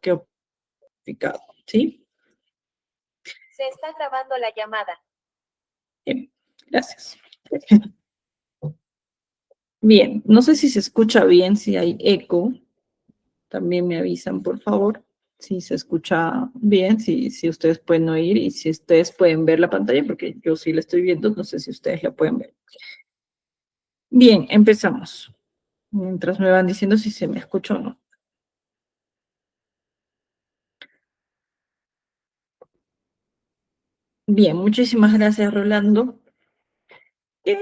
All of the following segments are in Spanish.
qué complicado, ¿sí? Se está grabando la llamada. Bien, gracias. Bien, no sé si se escucha bien, si hay eco. También me avisan, por favor, si se escucha bien, si ustedes pueden oír y si ustedes pueden ver la pantalla, porque yo sí la estoy viendo, no sé si ustedes la pueden ver. Bien, empezamos. Mientras me van diciendo si se me escucha o no. Bien, muchísimas gracias, Rolando. ¿Qué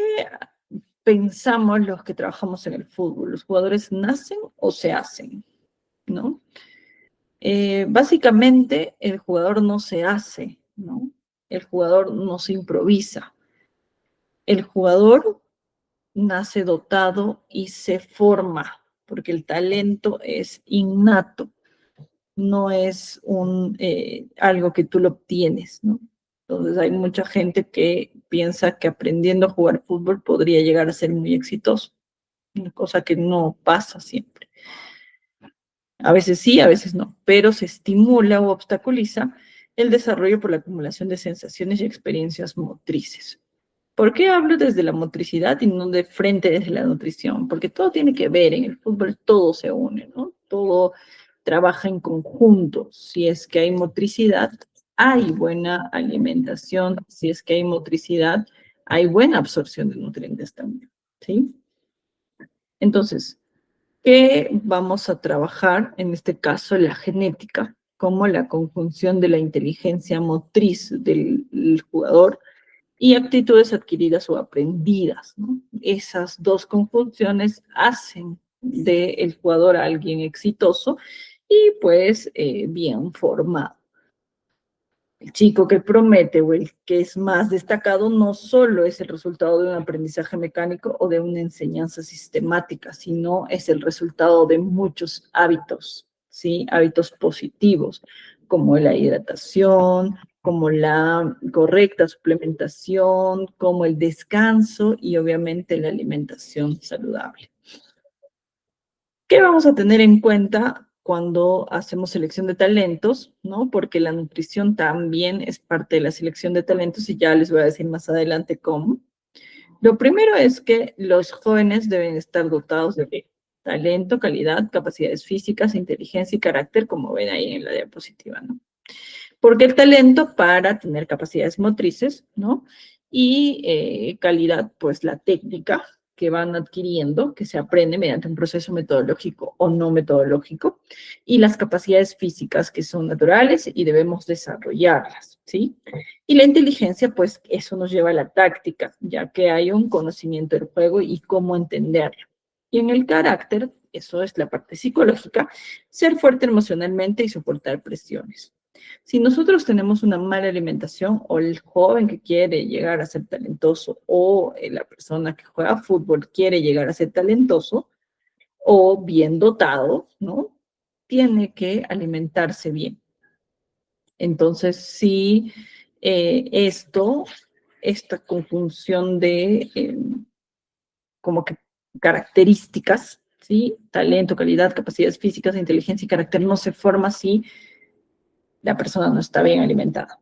pensamos los que trabajamos en el fútbol? ¿Los jugadores nacen o se hacen? ¿No? Básicamente, el jugador no se hace, ¿no? El jugador no se improvisa. El jugador nace dotado y se forma, porque el talento es innato, no es algo que tú lo obtienes, ¿no? Entonces hay mucha gente que piensa que aprendiendo a jugar fútbol podría llegar a ser muy exitoso, una cosa que no pasa siempre. A veces sí, a veces no, pero se estimula o obstaculiza el desarrollo por la acumulación de sensaciones y experiencias motrices. ¿Por qué hablo desde la motricidad y no de frente desde la nutrición? Porque todo tiene que ver, en el fútbol todo se une, ¿no? Todo trabaja en conjunto. Si es que hay motricidad, hay buena alimentación. Si es que hay motricidad, hay buena absorción de nutrientes también, ¿sí? Entonces, ¿qué vamos a trabajar? En este caso, la genética, como la conjunción de la inteligencia motriz del jugador y actitudes adquiridas o aprendidas, ¿no? Esas dos conjunciones hacen del jugador a alguien exitoso y pues bien formado. El chico que promete o el que es más destacado no solo es el resultado de un aprendizaje mecánico o de una enseñanza sistemática, sino es el resultado de muchos hábitos, ¿sí? Hábitos positivos, como la hidratación, como la correcta suplementación, como el descanso y obviamente la alimentación saludable. ¿Qué vamos a tener en cuenta cuando hacemos selección de talentos? ¿No? Porque la nutrición también es parte de la selección de talentos y ya les voy a decir más adelante cómo. Lo primero es que los jóvenes deben estar dotados de talento, calidad, capacidades físicas, inteligencia y carácter, como ven ahí en la diapositiva, ¿no? Porque el talento para tener capacidades motrices, ¿no? Y calidad, pues la técnica que van adquiriendo, que se aprende mediante un proceso metodológico o no metodológico, y las capacidades físicas que son naturales y debemos desarrollarlas, ¿sí? Y la inteligencia, pues eso nos lleva a la táctica, ya que hay un conocimiento del juego y cómo entenderlo. Y en el carácter, eso es la parte psicológica, ser fuerte emocionalmente y soportar presiones. Si nosotros tenemos una mala alimentación o el joven que quiere llegar a ser talentoso o la persona que juega fútbol quiere llegar a ser talentoso o bien dotado, ¿no? Tiene que alimentarse bien. Entonces, sí, esta conjunción de como que características, ¿sí? Talento, calidad, capacidades físicas, inteligencia y carácter no se forma si la persona no está bien alimentada.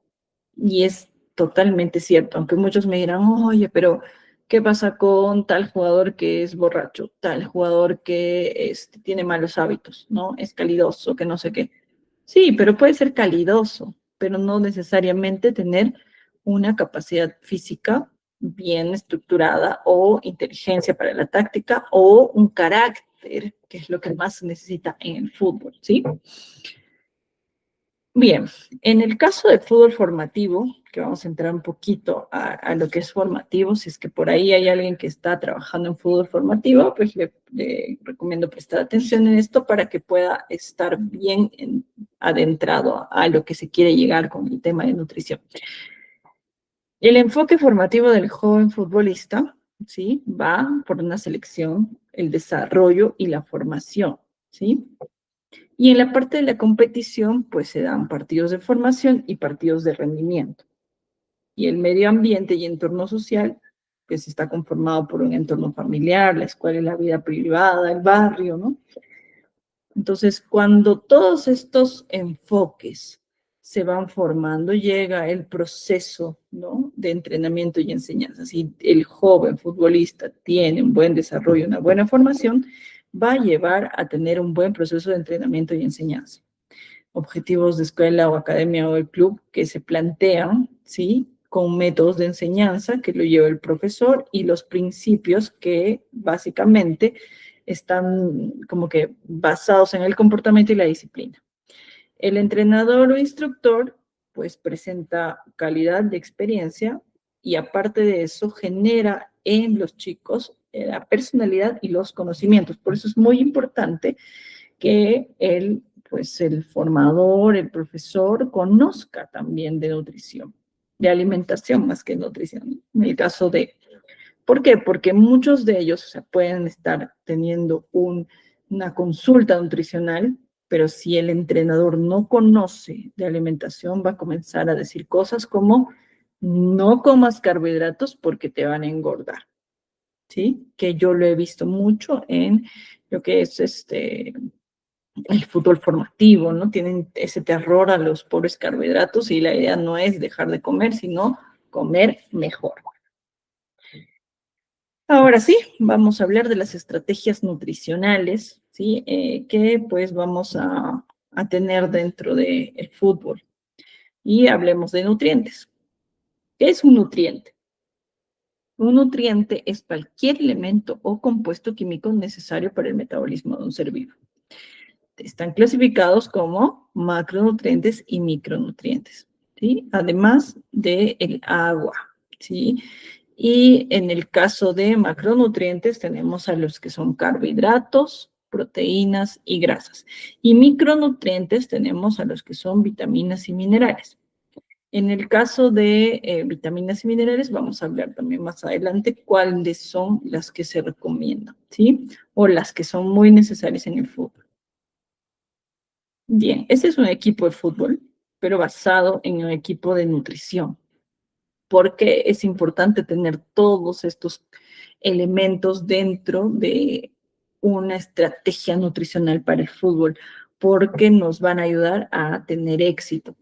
Y es totalmente cierto, aunque muchos me dirán, oye, pero ¿qué pasa con tal jugador que es borracho, tal jugador que tiene malos hábitos, ¿no? Es calidoso, que no sé qué. Sí, pero puede ser calidoso, pero no necesariamente tener una capacidad física bien estructurada o inteligencia para la táctica o un carácter, que es lo que más se necesita en el fútbol, ¿sí? Bien, en el caso del fútbol formativo, que vamos a entrar un poquito a lo que es formativo, si es que por ahí hay alguien que está trabajando en fútbol formativo, pues le recomiendo prestar atención en esto para que pueda estar bien adentrado a lo que se quiere llegar con el tema de nutrición. El enfoque formativo del joven futbolista, ¿sí? Va por una selección, el desarrollo y la formación, ¿sí? Y en la parte de la competición, pues se dan partidos de formación y partidos de rendimiento. Y el medio ambiente y entorno social, pues está conformado por un entorno familiar, la escuela y la vida privada, el barrio, ¿no? Entonces, cuando todos estos enfoques se van formando, llega el proceso, ¿no?, de entrenamiento y enseñanza. Si el joven futbolista tiene un buen desarrollo, una buena formación, va a llevar a tener un buen proceso de entrenamiento y enseñanza. Objetivos de escuela o academia o el club que se plantean, ¿sí?, con métodos de enseñanza que lo lleva el profesor y los principios que básicamente están como que basados en el comportamiento y la disciplina. El entrenador o instructor pues presenta calidad de experiencia y aparte de eso genera en los chicos la personalidad y los conocimientos. Por eso es muy importante que el formador, el profesor, conozca también de nutrición, de alimentación más que nutrición. En el caso de, ¿por qué? Porque muchos de ellos, o sea, pueden estar teniendo una consulta nutricional, pero si el entrenador no conoce de alimentación, va a comenzar a decir cosas como, no comas carbohidratos porque te van a engordar, ¿sí? Que yo lo he visto mucho en lo que es el fútbol formativo, ¿no? Tienen ese terror a los pobres carbohidratos y la idea no es dejar de comer, sino comer mejor. Ahora sí, vamos a hablar de las estrategias nutricionales, ¿sí? Que pues vamos a tener dentro del fútbol. Y hablemos de nutrientes. ¿Qué es un nutriente? Un nutriente es cualquier elemento o compuesto químico necesario para el metabolismo de un ser vivo. Están clasificados como macronutrientes y micronutrientes, ¿sí? Además del agua, ¿sí? Y en el caso de macronutrientes tenemos a los que son carbohidratos, proteínas y grasas. Y micronutrientes tenemos a los que son vitaminas y minerales. En el caso de vitaminas y minerales, vamos a hablar también más adelante cuáles son las que se recomiendan, ¿sí? O las que son muy necesarias en el fútbol. Bien, este es un equipo de fútbol, pero basado en un equipo de nutrición. Porque es importante tener todos estos elementos dentro de una estrategia nutricional para el fútbol, porque nos van a ayudar a tener éxito.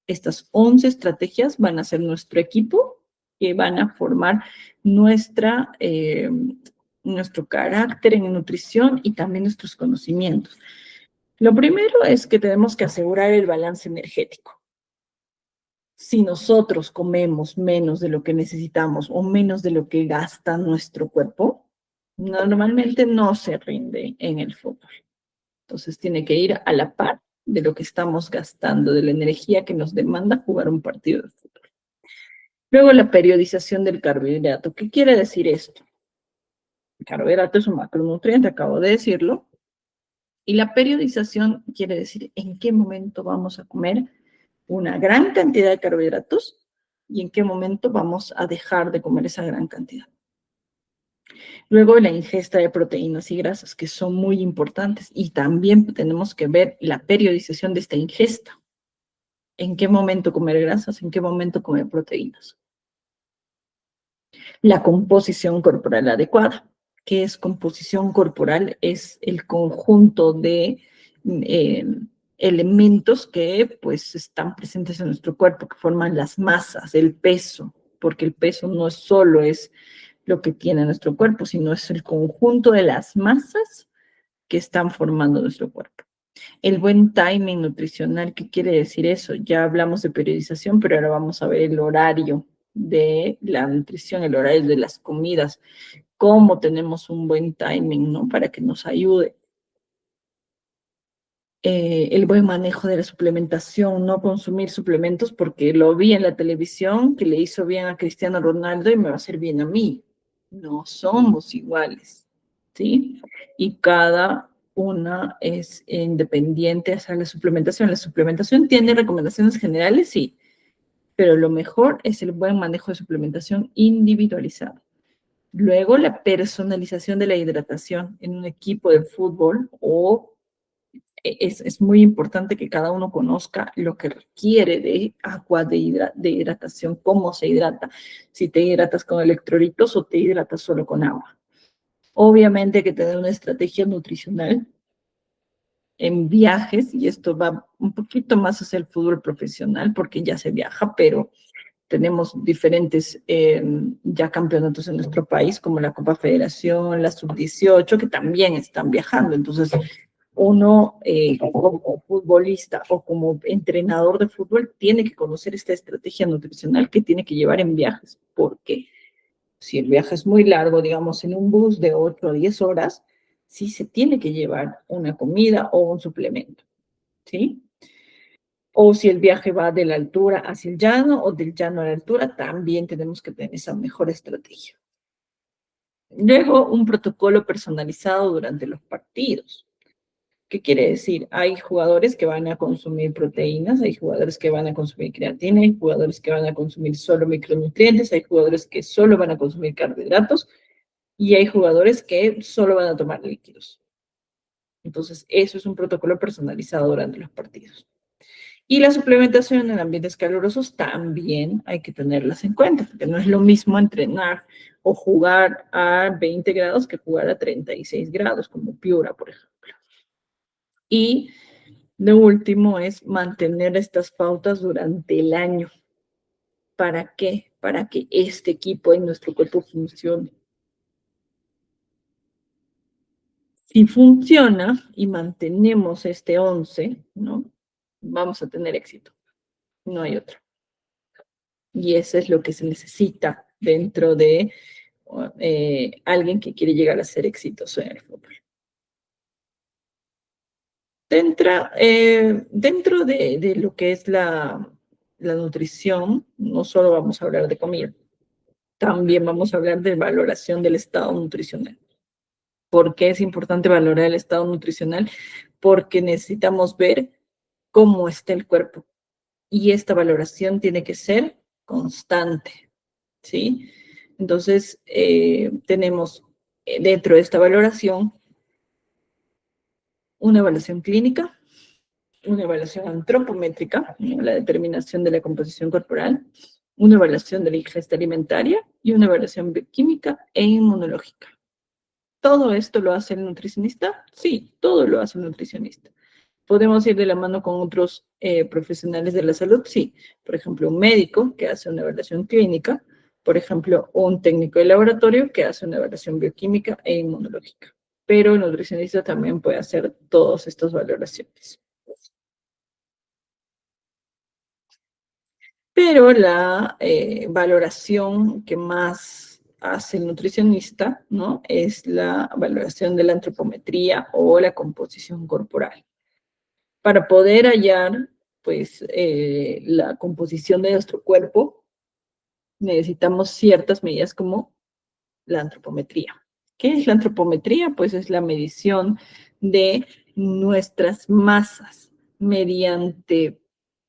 Estas 11 estrategias van a ser nuestro equipo, que van a formar nuestro carácter en nutrición y también nuestros conocimientos. Lo primero es que tenemos que asegurar el balance energético. Si nosotros comemos menos de lo que necesitamos o menos de lo que gasta nuestro cuerpo, normalmente no se rinde en el fútbol. Entonces tiene que ir a la par de lo que estamos gastando, de la energía que nos demanda jugar un partido de fútbol. Luego la periodización del carbohidrato. ¿Qué quiere decir esto? El carbohidrato es un macronutriente, acabo de decirlo. Y la periodización quiere decir en qué momento vamos a comer una gran cantidad de carbohidratos y en qué momento vamos a dejar de comer esa gran cantidad. Luego la ingesta de proteínas y grasas, que son muy importantes, y también tenemos que ver la periodización de esta ingesta. ¿En qué momento comer grasas? ¿En qué momento comer proteínas? La composición corporal adecuada. ¿Qué es composición corporal? Es el conjunto de elementos que pues están presentes en nuestro cuerpo, que forman las masas, el peso, porque el peso no solo es lo que tiene nuestro cuerpo, sino es el conjunto de las masas que están formando nuestro cuerpo. El buen timing nutricional, ¿qué quiere decir eso? Ya hablamos de periodización, pero ahora vamos a ver el horario de la nutrición, el horario de las comidas, cómo tenemos un buen timing, ¿no? Para que nos ayude. El buen manejo de la suplementación, no consumir suplementos porque lo vi en la televisión que le hizo bien a Cristiano Ronaldo y me va a hacer bien a mí. No somos iguales, ¿sí? Y cada una es independiente hacia la suplementación. La suplementación tiene recomendaciones generales, sí, pero lo mejor es el buen manejo de suplementación individualizado. Luego, la personalización de la hidratación en un equipo de fútbol es muy importante que cada uno conozca lo que requiere de agua, de hidratación, cómo se hidrata, si te hidratas con electrolitos o te hidratas solo con agua. Obviamente hay que tener una estrategia nutricional en viajes, y esto va un poquito más hacia el fútbol profesional, porque ya se viaja, pero tenemos diferentes ya campeonatos en nuestro país, como la Copa Federación, la Sub-18, que también están viajando. Entonces, uno como futbolista o como entrenador de fútbol tiene que conocer esta estrategia nutricional que tiene que llevar en viajes. ¿Por qué? Si el viaje es muy largo, digamos en un bus de 8 o 10 horas, sí se tiene que llevar una comida o un suplemento, ¿sí? O si el viaje va de la altura hacia el llano o del llano a la altura, también tenemos que tener esa mejor estrategia. Luego, un protocolo personalizado durante los partidos. ¿Qué quiere decir? Hay jugadores que van a consumir proteínas, hay jugadores que van a consumir creatina, hay jugadores que van a consumir solo micronutrientes, hay jugadores que solo van a consumir carbohidratos y hay jugadores que solo van a tomar líquidos. Entonces, eso es un protocolo personalizado durante los partidos. Y la suplementación en ambientes calurosos también hay que tenerlas en cuenta, porque no es lo mismo entrenar o jugar a 20 grados que jugar a 36 grados, como Piura, por ejemplo. Y lo último es mantener estas pautas durante el año. ¿Para qué? Para que este equipo en nuestro cuerpo funcione. Si funciona y mantenemos este 11, ¿no? Vamos a tener éxito. No hay otro. Y eso es lo que se necesita dentro de alguien que quiere llegar a ser exitoso en el fútbol. Dentro de lo que es la nutrición, no solo vamos a hablar de comida, también vamos a hablar de valoración del estado nutricional. ¿Por qué es importante valorar el estado nutricional? Porque necesitamos ver cómo está el cuerpo. Y esta valoración tiene que ser constante, ¿sí? Entonces, tenemos dentro de esta valoración una evaluación clínica, una evaluación antropométrica, ¿no? La determinación de la composición corporal, una evaluación de la ingesta alimentaria y una evaluación bioquímica e inmunológica. ¿Todo esto lo hace el nutricionista? Sí, todo lo hace el nutricionista. ¿Podemos ir de la mano con otros profesionales de la salud? Sí. Por ejemplo, un médico que hace una evaluación clínica, por ejemplo, un técnico de laboratorio que hace una evaluación bioquímica e inmunológica. Pero el nutricionista también puede hacer todas estas valoraciones. Pero la valoración que más hace el nutricionista, ¿no? Es la valoración de la antropometría o la composición corporal. Para poder hallar, pues, la composición de nuestro cuerpo, necesitamos ciertas medidas como la antropometría. ¿Qué es la antropometría? Pues es la medición de nuestras masas mediante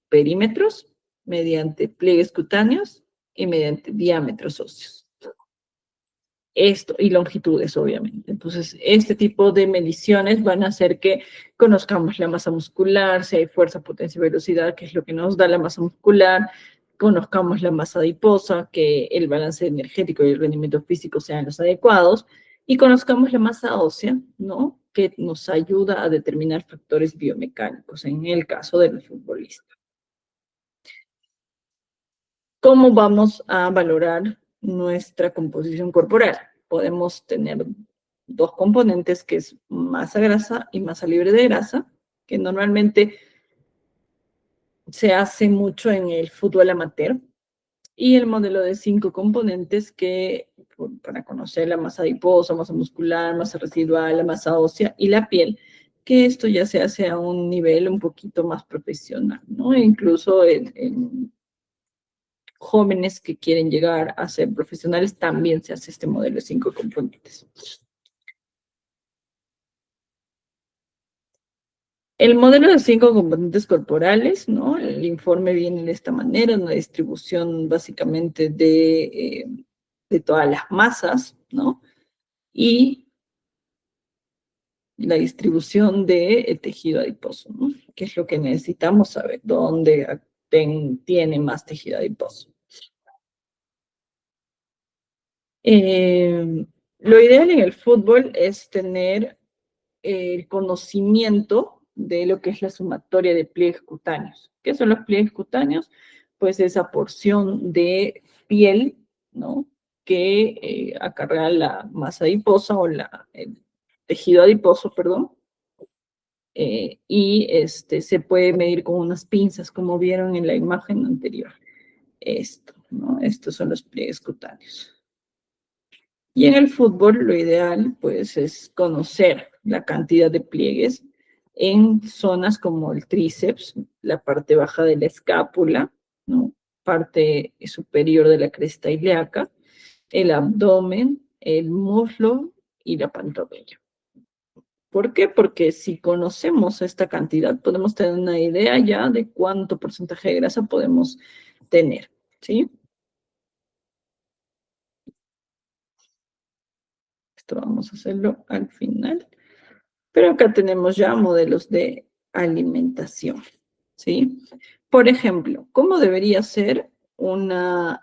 perímetros, mediante pliegues cutáneos y mediante diámetros óseos. Esto, y longitudes, obviamente. Entonces, este tipo de mediciones van a hacer que conozcamos la masa muscular, si hay fuerza, potencia y velocidad, que es lo que nos da la masa muscular, conozcamos la masa adiposa, que el balance energético y el rendimiento físico sean los adecuados, y conozcamos la masa ósea, ¿no? Que nos ayuda a determinar factores biomecánicos, en el caso del futbolista. ¿Cómo vamos a valorar nuestra composición corporal? Podemos tener dos componentes, que es masa grasa y masa libre de grasa, que normalmente se hace mucho en el fútbol amateur, y el modelo de 5 componentes que para conocer la masa adiposa, masa muscular, masa residual, la masa ósea y la piel, que esto ya se hace a un nivel un poquito más profesional, ¿no? E incluso en jóvenes que quieren llegar a ser profesionales, también se hace este modelo de 5 componentes. El modelo de 5 componentes corporales, ¿no? El informe viene de esta manera, una distribución básicamente de todas las masas, ¿no? Y la distribución de tejido adiposo, ¿no? Que es lo que necesitamos saber, dónde tiene más tejido adiposo. Lo ideal en el fútbol es tener el conocimiento de lo que es la sumatoria de pliegues cutáneos. ¿Qué son los pliegues cutáneos? Pues esa porción de piel, ¿no?, que acarrea la masa adiposa o el tejido adiposo, perdón, y se puede medir con unas pinzas, como vieron en la imagen anterior. Esto, ¿no? Estos son los pliegues cutáneos. Y en el fútbol lo ideal, pues, es conocer la cantidad de pliegues en zonas como el tríceps, la parte baja de la escápula, ¿no?, parte superior de la cresta ilíaca, el abdomen, el muslo y la pantorrilla. ¿Por qué? Porque si conocemos esta cantidad, podemos tener una idea ya de cuánto porcentaje de grasa podemos tener, ¿sí? Esto vamos a hacerlo al final. Pero acá tenemos ya modelos de alimentación, ¿sí? Por ejemplo, ¿cómo debería ser una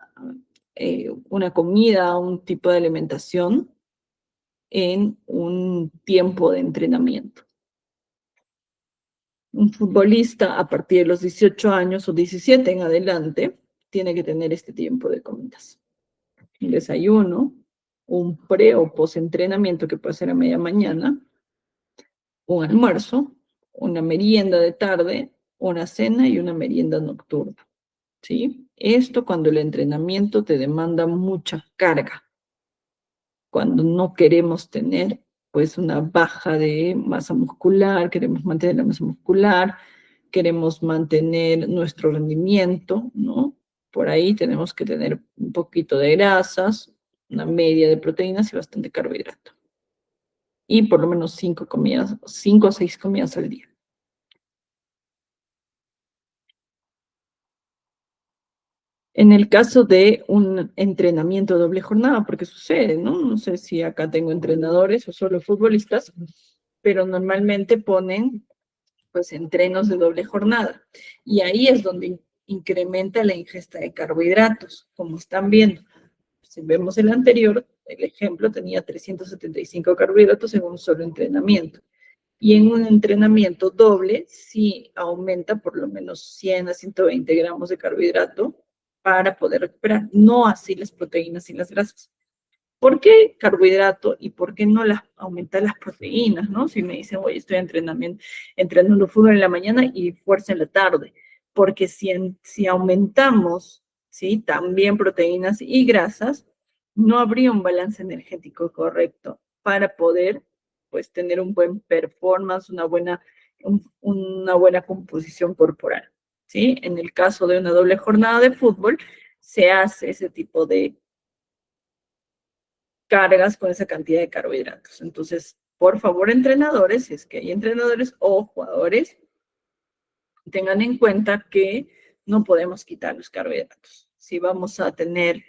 comida, un tipo de alimentación en un tiempo de entrenamiento? Un futbolista a partir de los 18 años o 17 en adelante tiene que tener este tiempo de comidas. Un desayuno, un pre o post-entrenamiento que puede ser a media mañana, un almuerzo, una merienda de tarde, una cena y una merienda nocturna, ¿sí? Esto cuando el entrenamiento te demanda mucha carga, cuando no queremos tener pues una baja de masa muscular, queremos mantener la masa muscular, queremos mantener nuestro rendimiento, ¿no? Por ahí tenemos que tener un poquito de grasas, una media de proteínas y bastante carbohidrato. Y por lo menos 5 o 6 comidas al día. En el caso de un entrenamiento doble jornada, porque sucede, ¿no? No sé si acá tengo entrenadores o solo futbolistas, pero normalmente ponen pues entrenos de doble jornada. Y ahí es donde incrementa la ingesta de carbohidratos, como están viendo. Si vemos el anterior, el ejemplo tenía 375 carbohidratos en un solo entrenamiento. Y en un entrenamiento doble, sí aumenta por lo menos 100 a 120 gramos de carbohidrato para poder recuperar, no así las proteínas y las grasas. ¿Por qué carbohidrato y por qué no aumentar las proteínas, no? Si me dicen, oye, estoy entrenando fútbol en la mañana y fuerza en la tarde. Porque si aumentamos, ¿sí?, también proteínas y grasas, no habría un balance energético correcto para poder, pues, tener un buen performance, una buena composición corporal, ¿sí? En el caso de una doble jornada de fútbol, se hace ese tipo de cargas con esa cantidad de carbohidratos. Entonces, por favor, entrenadores, si es que hay entrenadores o jugadores, tengan en cuenta que no podemos quitar los carbohidratos. Si vamos a tener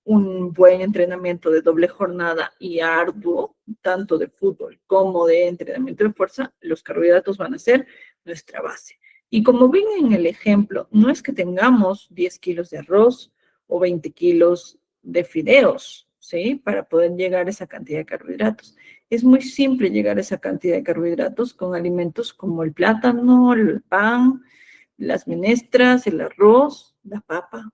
un buen entrenamiento de doble jornada y arduo, tanto de fútbol como de entrenamiento de fuerza, los carbohidratos van a ser nuestra base. Y como ven en el ejemplo, no es que tengamos 10 kilos de arroz o 20 kilos de fideos, ¿sí?, para poder llegar a esa cantidad de carbohidratos. Es muy simple llegar a esa cantidad de carbohidratos con alimentos como el plátano, el pan, las menestras, el arroz, la papa.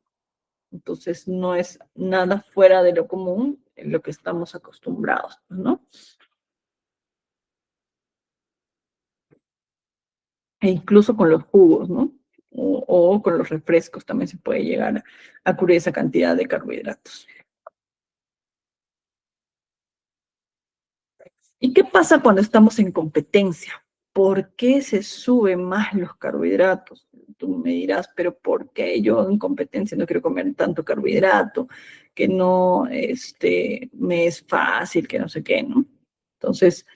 Entonces, no es nada fuera de lo común en lo que estamos acostumbrados, ¿no? E incluso con los jugos, ¿no? O con los refrescos también se puede llegar a cubrir esa cantidad de carbohidratos. ¿Y qué pasa cuando estamos en competencia? ¿Por qué se suben más los carbohidratos? Tú me dirás, pero ¿por qué yo en competencia no quiero comer tanto carbohidrato? Que no me es fácil, que no sé qué, ¿no? Entonces,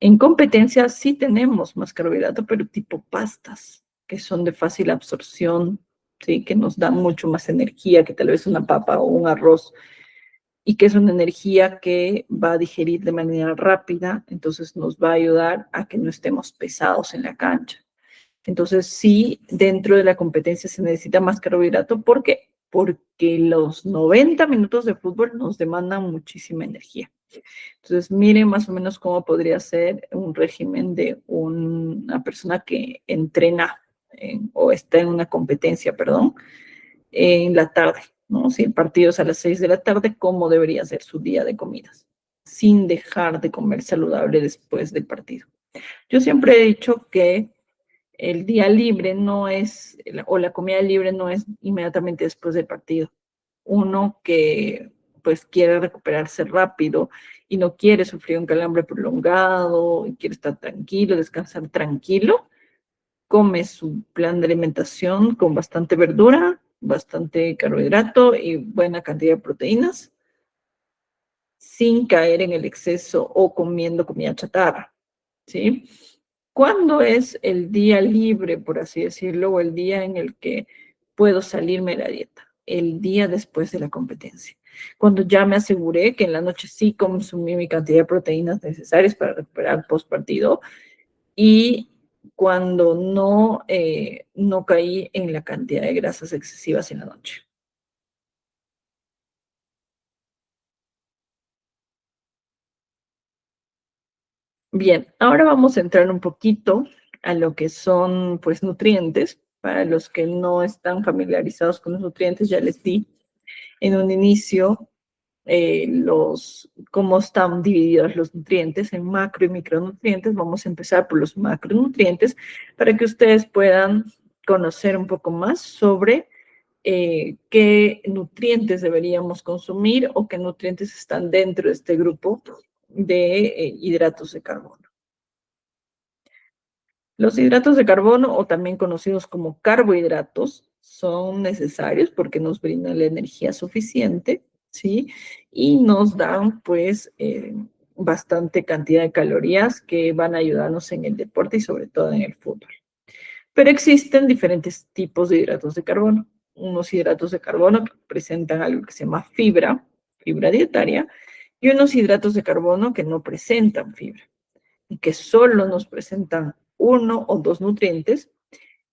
en competencia sí tenemos más carbohidrato, pero tipo pastas, que son de fácil absorción, ¿sí?, que nos dan mucho más energía que tal vez una papa o un arroz, y que es una energía que va a digerir de manera rápida, entonces nos va a ayudar a que no estemos pesados en la cancha. Entonces, sí, dentro de la competencia se necesita más carbohidrato. ¿Por qué? Porque los 90 minutos de fútbol nos demandan muchísima energía. Entonces, miren más o menos cómo podría ser un régimen de una persona que entrena o está en una competencia, perdón, en la tarde, ¿no? Si el partido es a las 6 de la tarde, ¿cómo debería ser su día de comidas? Sin dejar de comer saludable después del partido. Yo siempre he dicho que el día libre no es, o la comida libre no es inmediatamente después del partido. Uno que pues quiere recuperarse rápido y no quiere sufrir un calambre prolongado y quiere estar tranquilo, descansar tranquilo, come su plan de alimentación con bastante verdura, bastante carbohidrato y buena cantidad de proteínas, sin caer en el exceso o comiendo comida chatarra, ¿sí? ¿Cuándo es el día libre, por así decirlo, o el día en el que puedo salirme de la dieta? El día después de la competencia. Cuando ya me aseguré que en la noche sí consumí mi cantidad de proteínas necesarias para recuperar post partido y cuando no caí en la cantidad de grasas excesivas en la noche. Bien, ahora vamos a entrar un poquito a lo que son, pues, nutrientes. Para los que no están familiarizados con los nutrientes, ya les di en un inicio cómo están divididos los nutrientes en macro y micronutrientes. Vamos a empezar por los macronutrientes para que ustedes puedan conocer un poco más sobre qué nutrientes deberíamos consumir o qué nutrientes están dentro de este grupo de hidratos de carbono. Los hidratos de carbono, o también conocidos como carbohidratos, son necesarios porque nos brindan la energía suficiente, ¿sí? Y nos dan, pues, bastante cantidad de calorías que van a ayudarnos en el deporte y sobre todo en el fútbol. Pero existen diferentes tipos de hidratos de carbono. Unos hidratos de carbono que presentan algo que se llama fibra, fibra dietaria, y unos hidratos de carbono que no presentan fibra y que solo nos presentan uno o dos nutrientes,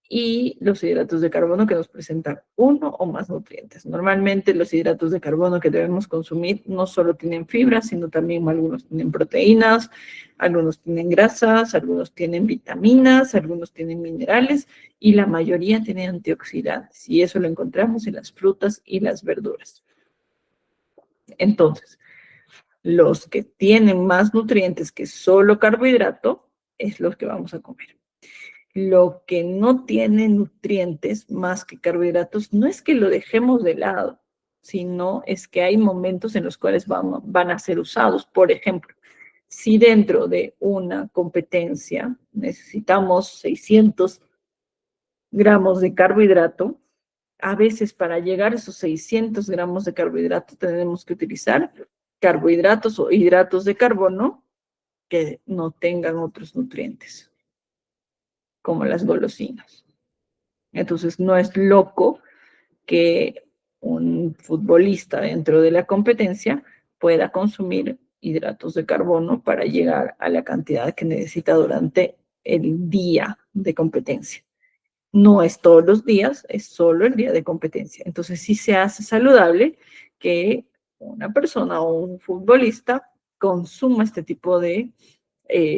y los hidratos de carbono que nos presentan uno o más nutrientes. Normalmente los hidratos de carbono que debemos consumir no solo tienen fibra, sino también algunos tienen proteínas, algunos tienen grasas, algunos tienen vitaminas, algunos tienen minerales y la mayoría tienen antioxidantes. Y eso lo encontramos en las frutas y las verduras. Entonces, los que tienen más nutrientes que solo carbohidrato es los que vamos a comer. Lo que no tiene nutrientes más que carbohidratos no es que lo dejemos de lado, sino es que hay momentos en los cuales van a ser usados. Por ejemplo, si dentro de una competencia necesitamos 600 gramos de carbohidrato, a veces para llegar a esos 600 gramos de carbohidrato tenemos que utilizar carbohidratos o hidratos de carbono que no tengan otros nutrientes, como las golosinas. Entonces, no es loco que un futbolista dentro de la competencia pueda consumir hidratos de carbono para llegar a la cantidad que necesita durante el día de competencia. No es todos los días, es solo el día de competencia. Entonces, sí se hace saludable que una persona o un futbolista consuma este tipo de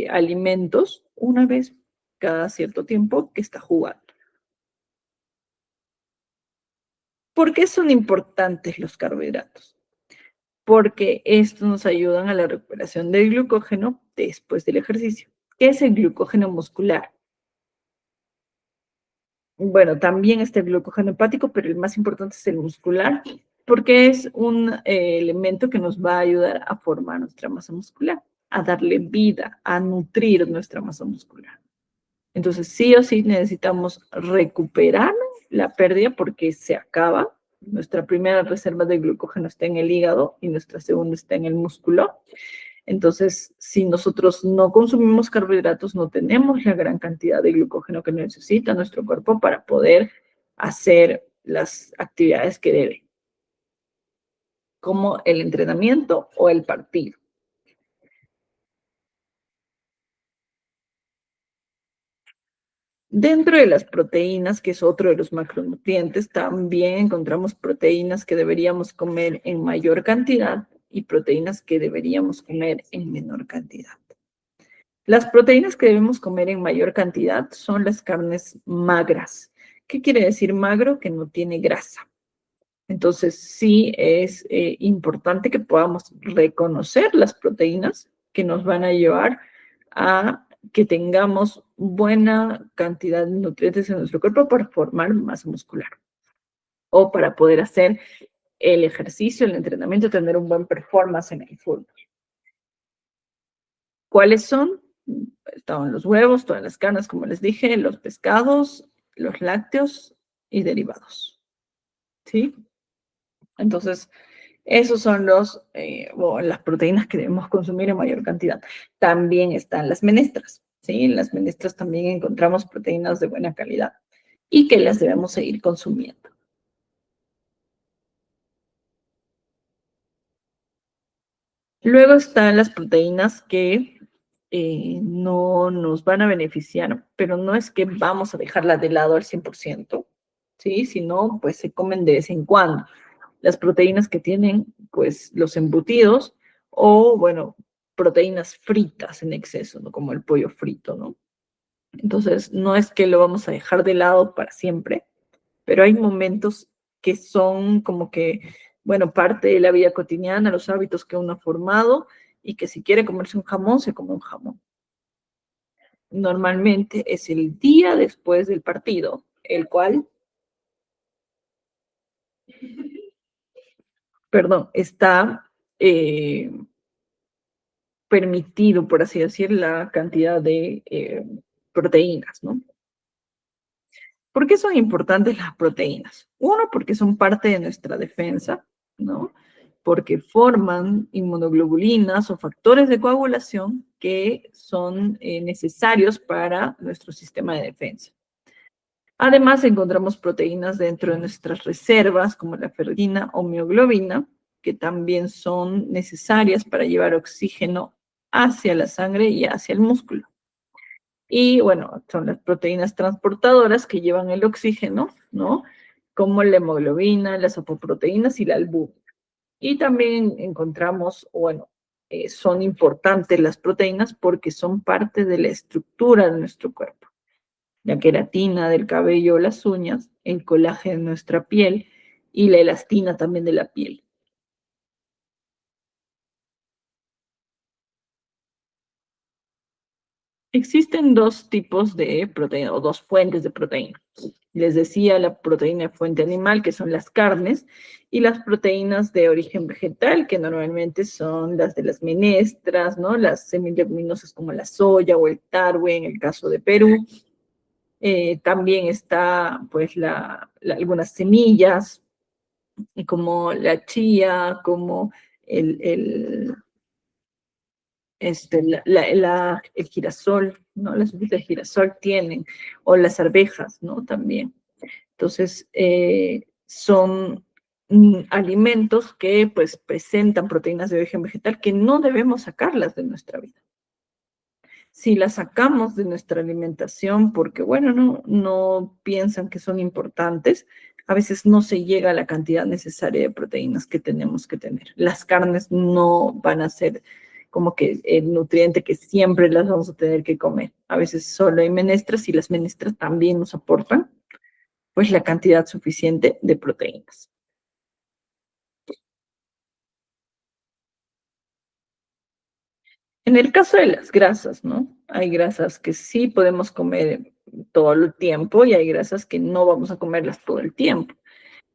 alimentos una vez cada cierto tiempo que está jugando. ¿Por qué son importantes los carbohidratos? Porque estos nos ayudan a la recuperación del glucógeno después del ejercicio. ¿Qué es el glucógeno muscular? Bueno, también está el glucógeno hepático, pero el más importante es el muscular, porque es un elemento que nos va a ayudar a formar nuestra masa muscular, a darle vida, a nutrir nuestra masa muscular. Entonces, sí o sí necesitamos recuperar la pérdida porque se acaba. Nuestra primera reserva de glucógeno está en el hígado y nuestra segunda está en el músculo. Entonces, si nosotros no consumimos carbohidratos, no tenemos la gran cantidad de glucógeno que necesita nuestro cuerpo para poder hacer las actividades que debe, como el entrenamiento o el partido. Dentro de las proteínas, que es otro de los macronutrientes, también encontramos proteínas que deberíamos comer en mayor cantidad y proteínas que deberíamos comer en menor cantidad. Las proteínas que debemos comer en mayor cantidad son las carnes magras. ¿Qué quiere decir magro? Que no tiene grasa. Entonces, sí es importante que podamos reconocer las proteínas que nos van a llevar a que tengamos buena cantidad de nutrientes en nuestro cuerpo para formar masa muscular o para poder hacer el ejercicio, el entrenamiento, tener un buen performance en el fútbol. ¿Cuáles son? Estaban los huevos, todas las carnes, como les dije, los pescados, los lácteos y derivados. ¿Sí? Entonces, esos son las proteínas que debemos consumir en mayor cantidad. También están las menestras, ¿sí? En las menestras también encontramos proteínas de buena calidad y que las debemos seguir consumiendo. Luego están las proteínas que no nos van a beneficiar, pero no es que vamos a dejarlas de lado al 100%, ¿sí? Sino, pues se comen de vez en cuando. Las proteínas que tienen, pues, los embutidos o, bueno, proteínas fritas en exceso, ¿no? Como el pollo frito, ¿no? Entonces, no es que lo vamos a dejar de lado para siempre, pero hay momentos que son como que, bueno, parte de la vida cotidiana, los hábitos que uno ha formado y que si quiere comerse un jamón, se come un jamón. Normalmente es el día después del partido, el cual, perdón, está permitido, por así decir, la cantidad de proteínas, ¿no? ¿Por qué son importantes las proteínas? Uno, porque son parte de nuestra defensa, ¿no? Porque forman inmunoglobulinas o factores de coagulación que son necesarios para nuestro sistema de defensa. Además, encontramos proteínas dentro de nuestras reservas, como la ferritina o mioglobina, que también son necesarias para llevar oxígeno hacia la sangre y hacia el músculo. Y bueno, son las proteínas transportadoras que llevan el oxígeno, ¿no? Como la hemoglobina, las apoproteínas y la albúmina. Y también encontramos, bueno, son importantes las proteínas porque son parte de la estructura de nuestro cuerpo. La queratina del cabello o las uñas, el colágeno de nuestra piel y la elastina también de la piel. Existen dos tipos de proteína o dos fuentes de proteína. Les decía la proteína de fuente animal, que son las carnes, y las proteínas de origen vegetal, que normalmente son las de las menestras, ¿no? Las semileguminosas como la soya o el tarwe en el caso de Perú. También está, pues, algunas semillas, como la chía, como el el girasol, ¿no? Las hojitas de girasol tienen, o las arvejas, ¿no? También. Entonces, son alimentos que pues presentan proteínas de origen vegetal que no debemos sacarlas de nuestra vida. Si las sacamos de nuestra alimentación porque, bueno, no piensan que son importantes, a veces no se llega a la cantidad necesaria de proteínas que tenemos que tener. Las carnes no van a ser como que el nutriente que siempre las vamos a tener que comer. A veces solo hay menestras y las menestras también nos aportan pues la cantidad suficiente de proteínas. En el caso de las grasas, ¿no? Hay grasas que sí podemos comer todo el tiempo y hay grasas que no vamos a comerlas todo el tiempo.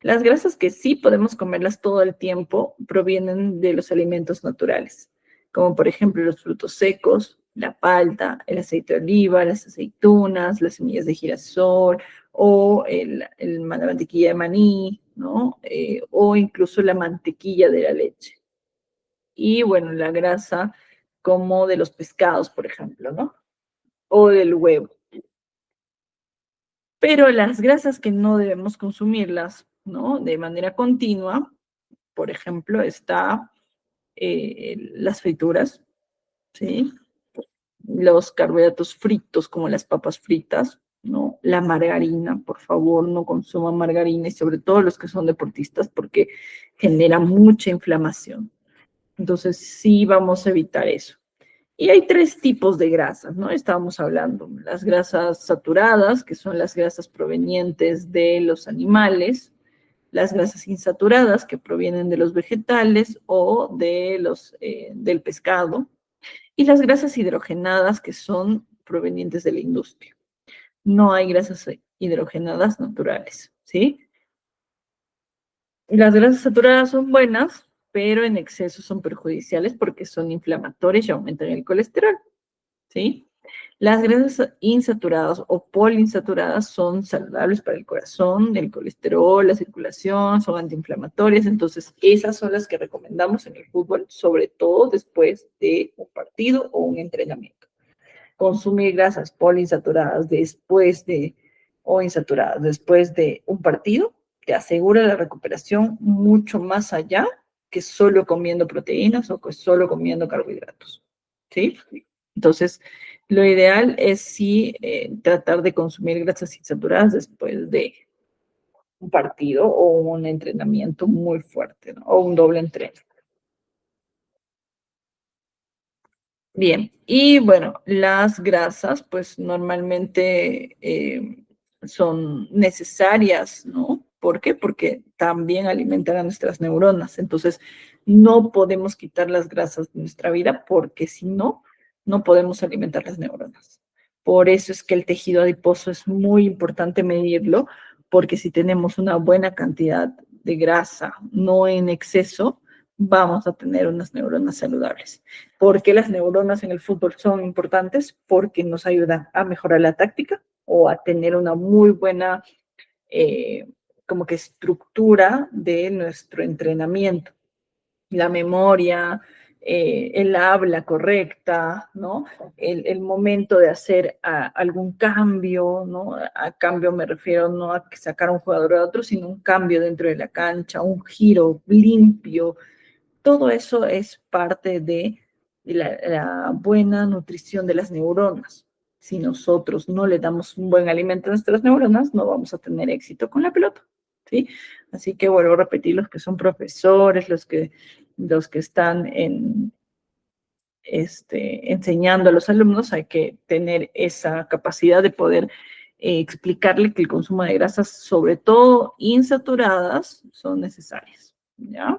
Las grasas que sí podemos comerlas todo el tiempo provienen de los alimentos naturales, como por ejemplo los frutos secos, la palta, el aceite de oliva, las aceitunas, las semillas de girasol o la mantequilla de maní, ¿no? O incluso la mantequilla de la leche. Y bueno, la grasa como de los pescados, por ejemplo, ¿no? O del huevo. Pero las grasas que no debemos consumirlas, ¿no? De manera continua, por ejemplo, está las frituras, ¿sí? Los carbohidratos fritos, como las papas fritas, ¿no? La margarina, por favor, no consuman margarina, y sobre todo los que son deportistas, porque genera mucha inflamación. Entonces, sí vamos a evitar eso. Y hay 3 tipos de grasas, ¿no? Estábamos hablando, las grasas saturadas, que son las grasas provenientes de los animales, las grasas insaturadas, que provienen de los vegetales o del pescado, y las grasas hidrogenadas, que son provenientes de la industria. No hay grasas hidrogenadas naturales, ¿sí? Las grasas saturadas son buenas, pero en exceso son perjudiciales porque son inflamatorias y aumentan el colesterol, ¿sí? Las grasas insaturadas o poliinsaturadas son saludables para el corazón, el colesterol, la circulación, son antiinflamatorias, entonces esas son las que recomendamos en el fútbol, sobre todo después de un partido o un entrenamiento. Consumir grasas poliinsaturadas o insaturadas después de un partido te asegura la recuperación mucho más allá que solo comiendo proteínas o que solo comiendo carbohidratos, ¿sí? Entonces, lo ideal es sí tratar de consumir grasas insaturadas después de un partido o un entrenamiento muy fuerte, ¿no? O un doble entreno. Bien, y bueno, las grasas pues normalmente son necesarias, ¿no? ¿Por qué? Porque también alimentan a nuestras neuronas. Entonces, no podemos quitar las grasas de nuestra vida porque si no, no podemos alimentar las neuronas. Por eso es que el tejido adiposo es muy importante medirlo, porque si tenemos una buena cantidad de grasa, no en exceso, vamos a tener unas neuronas saludables. ¿Por qué las neuronas en el fútbol son importantes? Porque nos ayudan a mejorar la táctica o a tener una muy buena como que estructura de nuestro entrenamiento. La memoria, el habla correcta, ¿no? El momento de hacer algún cambio, ¿no? A cambio me refiero no a sacar a un jugador a otro, sino un cambio dentro de la cancha, un giro limpio. Todo eso es parte de la buena nutrición de las neuronas. Si nosotros no le damos un buen alimento a nuestras neuronas, no vamos a tener éxito con la pelota, ¿sí? Así que vuelvo a repetir, los que son profesores, los que están enseñando a los alumnos, hay que tener esa capacidad de poder explicarle que el consumo de grasas, sobre todo insaturadas, son necesarias, ¿ya?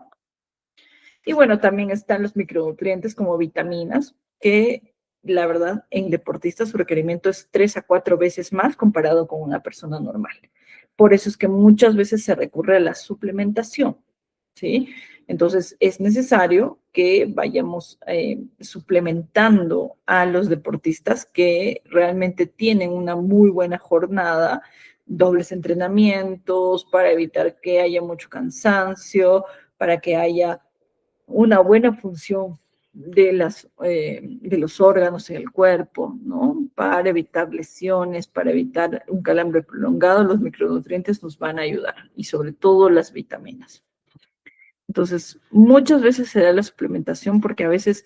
Y bueno, también están los micronutrientes como vitaminas, que la verdad en deportistas su requerimiento es 3 a 4 veces más comparado con una persona normal. Por eso es que muchas veces se recurre a la suplementación, ¿sí? Entonces es necesario que vayamos suplementando a los deportistas que realmente tienen una muy buena jornada, dobles entrenamientos para evitar que haya mucho cansancio, para que haya una buena función de los órganos en el cuerpo, ¿no? Para evitar lesiones, para evitar un calambre prolongado, los micronutrientes nos van a ayudar y sobre todo las vitaminas. Entonces, muchas veces se da la suplementación porque a veces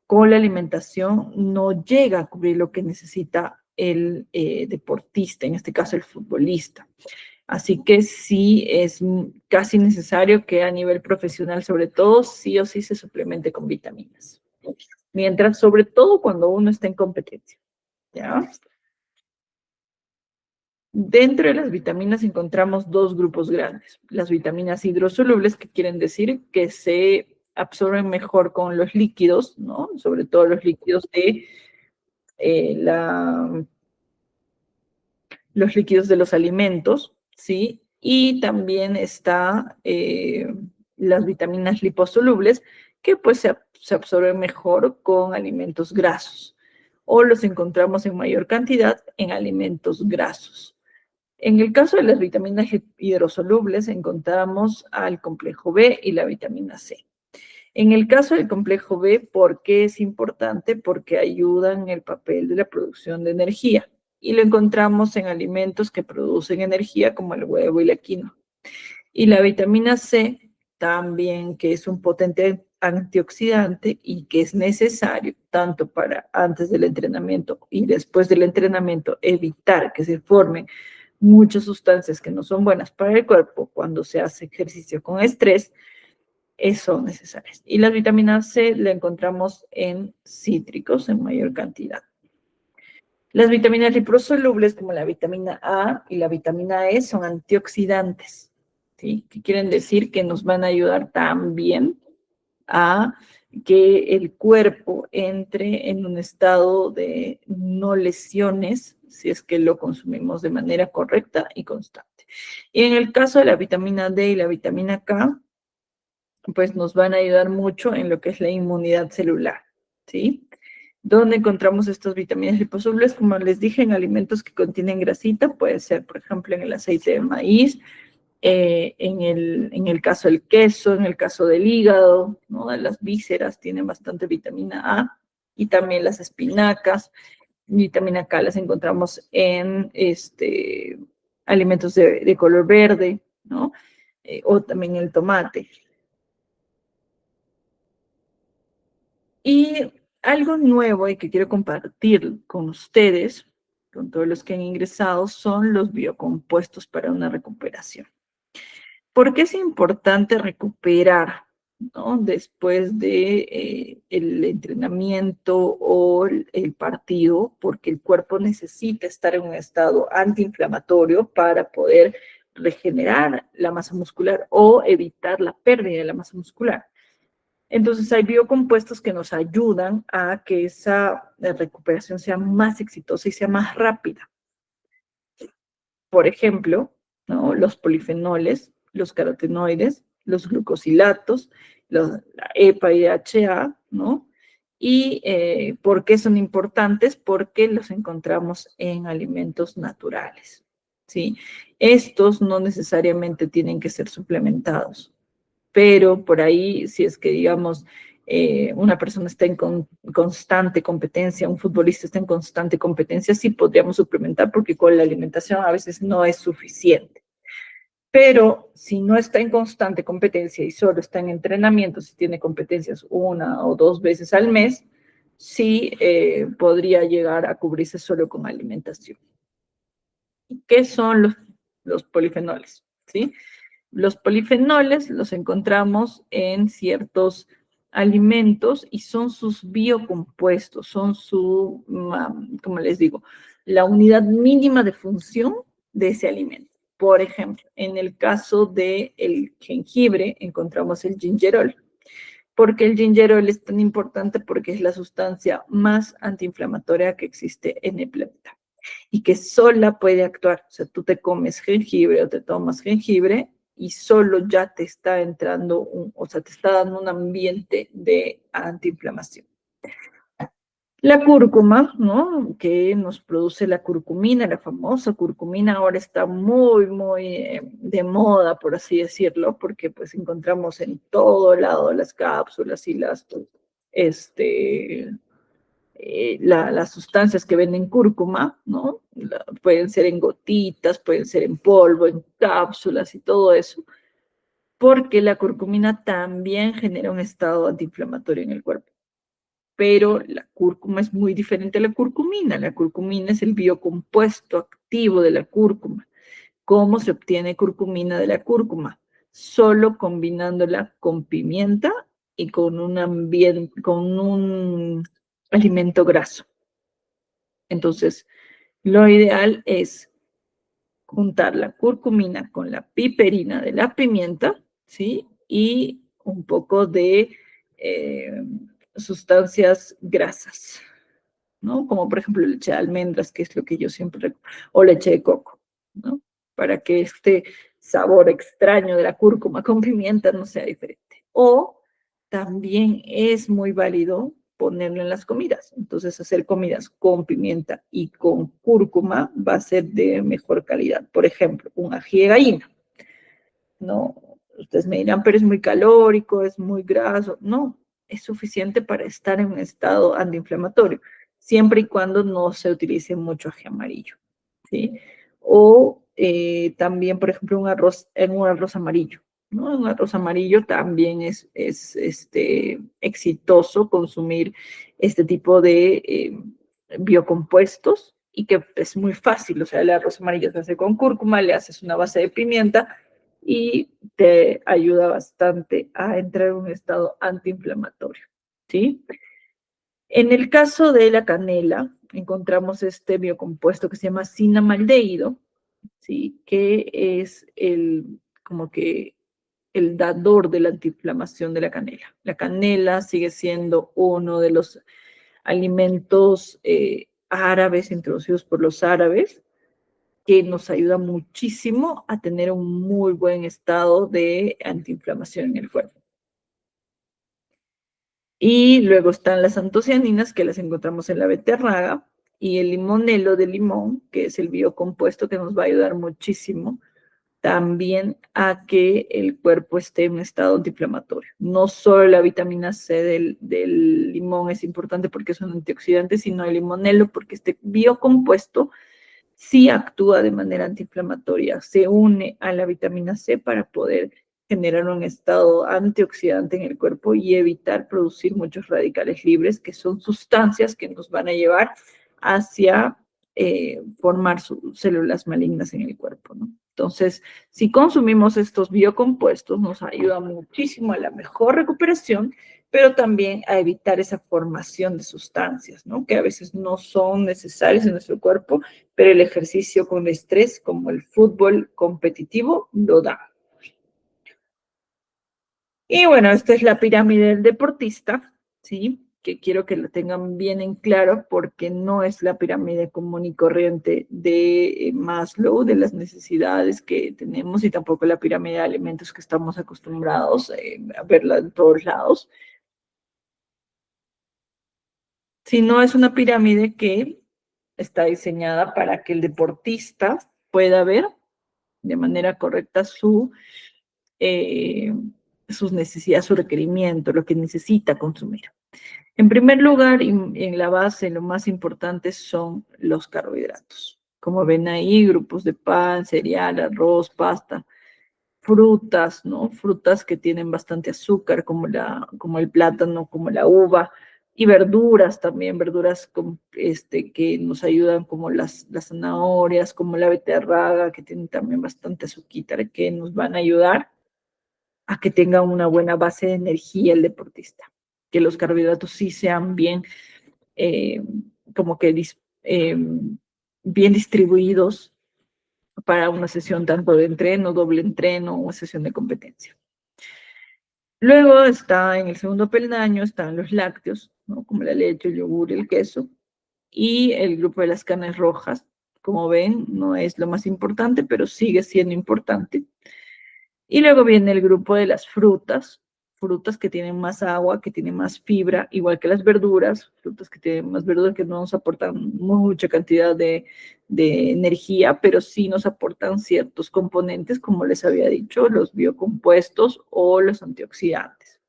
con la alimentación no llega a cubrir lo que necesita el deportista, en este caso el futbolista. Así que sí es casi necesario que a nivel profesional, sobre todo, sí o sí se suplemente con vitaminas. Mientras, sobre todo cuando uno está en competencia, ¿ya? Dentro de las vitaminas encontramos 2 grupos grandes. Las vitaminas hidrosolubles, que quieren decir que se absorben mejor con los líquidos, ¿no? Sobre todo los líquidos de eh, la, los líquidos de los alimentos, ¿sí? Y también está las vitaminas liposolubles, que pues se absorben mejor con alimentos grasos, o los encontramos en mayor cantidad en alimentos grasos. En el caso de las vitaminas hidrosolubles, encontramos al complejo B y la vitamina C. En el caso del complejo B, ¿por qué es importante? Porque ayudan en el papel de la producción de energía y lo encontramos en alimentos que producen energía como el huevo y la quinoa. Y la vitamina C también, que es un potente antioxidante y que es necesario tanto para antes del entrenamiento y después del entrenamiento evitar que se formen muchas sustancias que no son buenas para el cuerpo cuando se hace ejercicio con estrés, son necesarias. Y la vitamina C la encontramos en cítricos en mayor cantidad. Las vitaminas liposolubles, como la vitamina A y la vitamina E, son antioxidantes, ¿sí? Que quieren decir que nos van a ayudar también a que el cuerpo entre en un estado de no lesiones si es que lo consumimos de manera correcta y constante. Y en el caso de la vitamina D y la vitamina K, pues nos van a ayudar mucho en lo que es la inmunidad celular, ¿sí? ¿Dónde encontramos estas vitaminas liposolubles? Como les dije, en alimentos que contienen grasita, puede ser, por ejemplo, en el aceite de maíz, en el caso del queso, en el caso del hígado, ¿no? Las vísceras tienen bastante vitamina A y también las espinacas. Vitamina K las encontramos en alimentos de color verde, ¿no? O también el tomate. Y algo nuevo y que quiero compartir con ustedes, con todos los que han ingresado, son los biocompuestos para una recuperación. ¿Por qué es importante recuperar, ¿no? Después de el entrenamiento o el partido? Porque el cuerpo necesita estar en un estado antiinflamatorio para poder regenerar la masa muscular o evitar la pérdida de la masa muscular. Entonces hay biocompuestos que nos ayudan a que esa recuperación sea más exitosa y sea más rápida. Por ejemplo, ¿no? Los polifenoles, los carotenoides, los glucosilatos, la EPA y DHA, ¿no? ¿Y por qué son importantes? Porque los encontramos en alimentos naturales, ¿sí? Estos no necesariamente tienen que ser suplementados, pero por ahí, si es que, digamos, una persona está en constante competencia, un futbolista está en constante competencia, sí podríamos suplementar porque con la alimentación a veces no es suficiente. Pero si no está en constante competencia y solo está en entrenamiento, si tiene competencias 1 o 2 veces al mes, sí podría llegar a cubrirse solo con alimentación. ¿Qué son los polifenoles? ¿Sí? Los polifenoles los encontramos en ciertos alimentos y son sus biocompuestos, son su, como les digo, la unidad mínima de función de ese alimento. Por ejemplo, en el caso del jengibre encontramos el gingerol. ¿Por qué el gingerol es tan importante? Porque es la sustancia más antiinflamatoria que existe en el planeta y que sola puede actuar. O sea, tú te comes jengibre o te tomas jengibre y solo ya te está entrando, o sea, te está dando un ambiente de antiinflamación. La cúrcuma, ¿no? Que nos produce la curcumina, la famosa curcumina, ahora está muy, muy de moda, por así decirlo, porque pues encontramos en todo lado las cápsulas y las sustancias que venden cúrcuma, ¿no? Pueden ser en gotitas, pueden ser en polvo, en cápsulas y todo eso, porque la curcumina también genera un estado antiinflamatorio en el cuerpo. Pero la cúrcuma es muy diferente a la curcumina. La curcumina es el biocompuesto activo de la cúrcuma. ¿Cómo se obtiene curcumina de la cúrcuma? Solo combinándola con pimienta y con un alimento graso. Entonces, lo ideal es juntar la curcumina con la piperina de la pimienta, ¿sí? Y un poco de sustancias grasas, ¿no? Como por ejemplo leche de almendras, que es lo que yo siempre, o leche de coco, ¿no? Para que este sabor extraño de la cúrcuma con pimienta no sea diferente. O también es muy válido ponerlo en las comidas. Entonces, hacer comidas con pimienta y con cúrcuma va a ser de mejor calidad. Por ejemplo, un ají de gallina. No, ustedes me dirán, pero es muy calórico, es muy graso. No, es suficiente para estar en un estado antiinflamatorio, siempre y cuando no se utilice mucho ají amarillo, ¿sí? O también, por ejemplo, un arroz amarillo, ¿no? Un arroz amarillo también es exitoso consumir este tipo de biocompuestos y que es muy fácil, o sea, el arroz amarillo se hace con cúrcuma, le haces una base de pimienta y te ayuda bastante a entrar en un estado antiinflamatorio, ¿sí? En el caso de la canela, encontramos este biocompuesto que se llama cinamaldehído, ¿sí? Que es como que el dador de la antiinflamación de la canela. La canela sigue siendo uno de los alimentos árabes introducidos por los árabes, que nos ayuda muchísimo a tener un muy buen estado de antiinflamación en el cuerpo. Y luego están las antocianinas, que las encontramos en la beterraga, y el limonelo de limón, que es el biocompuesto que nos va a ayudar muchísimo también a que el cuerpo esté en un estado antiinflamatorio. No solo la vitamina C del limón es importante porque es un antioxidante, sino el limonelo porque este biocompuesto sí actúa de manera antiinflamatoria, se une a la vitamina C para poder generar un estado antioxidante en el cuerpo y evitar producir muchos radicales libres, que son sustancias que nos van a llevar hacia formar células malignas en el cuerpo, ¿no? Entonces, si consumimos estos biocompuestos, nos ayuda muchísimo a la mejor recuperación, pero también a evitar esa formación de sustancias, ¿no? Que a veces no son necesarias en nuestro cuerpo, pero el ejercicio con estrés, como el fútbol competitivo, lo da. Y bueno, esta es la pirámide del deportista, ¿sí? Que quiero que lo tengan bien en claro porque no es la pirámide común y corriente de Maslow, de las necesidades que tenemos, y tampoco la pirámide de alimentos que estamos acostumbrados a verla en todos lados, sino es una pirámide que está diseñada para que el deportista pueda ver de manera correcta sus necesidades, su requerimiento, lo que necesita consumir. En primer lugar, en la base, lo más importante son los carbohidratos. Como ven ahí, grupos de pan, cereal, arroz, pasta, frutas, ¿no? Frutas que tienen bastante azúcar, como el plátano, como la uva, y verduras también, verduras que nos ayudan, como las zanahorias, como la beterraga, que tienen también bastante azúcar, que nos van a ayudar a que tenga una buena base de energía el deportista, que los carbohidratos sí sean bien, eh, como que bien distribuidos para una sesión tanto de entreno, doble entreno o sesión de competencia. Luego está en el segundo peldaño, están los lácteos, ¿no? Como la leche, el yogur, el queso, y el grupo de las carnes rojas. Como ven, no es lo más importante, pero sigue siendo importante. Y luego viene el grupo de las frutas, frutas que tienen más agua, que tienen más fibra, igual que las verduras, frutas que tienen más verduras, que no nos aportan mucha cantidad de energía, pero sí nos aportan ciertos componentes, como les había dicho, los biocompuestos o los antioxidantes.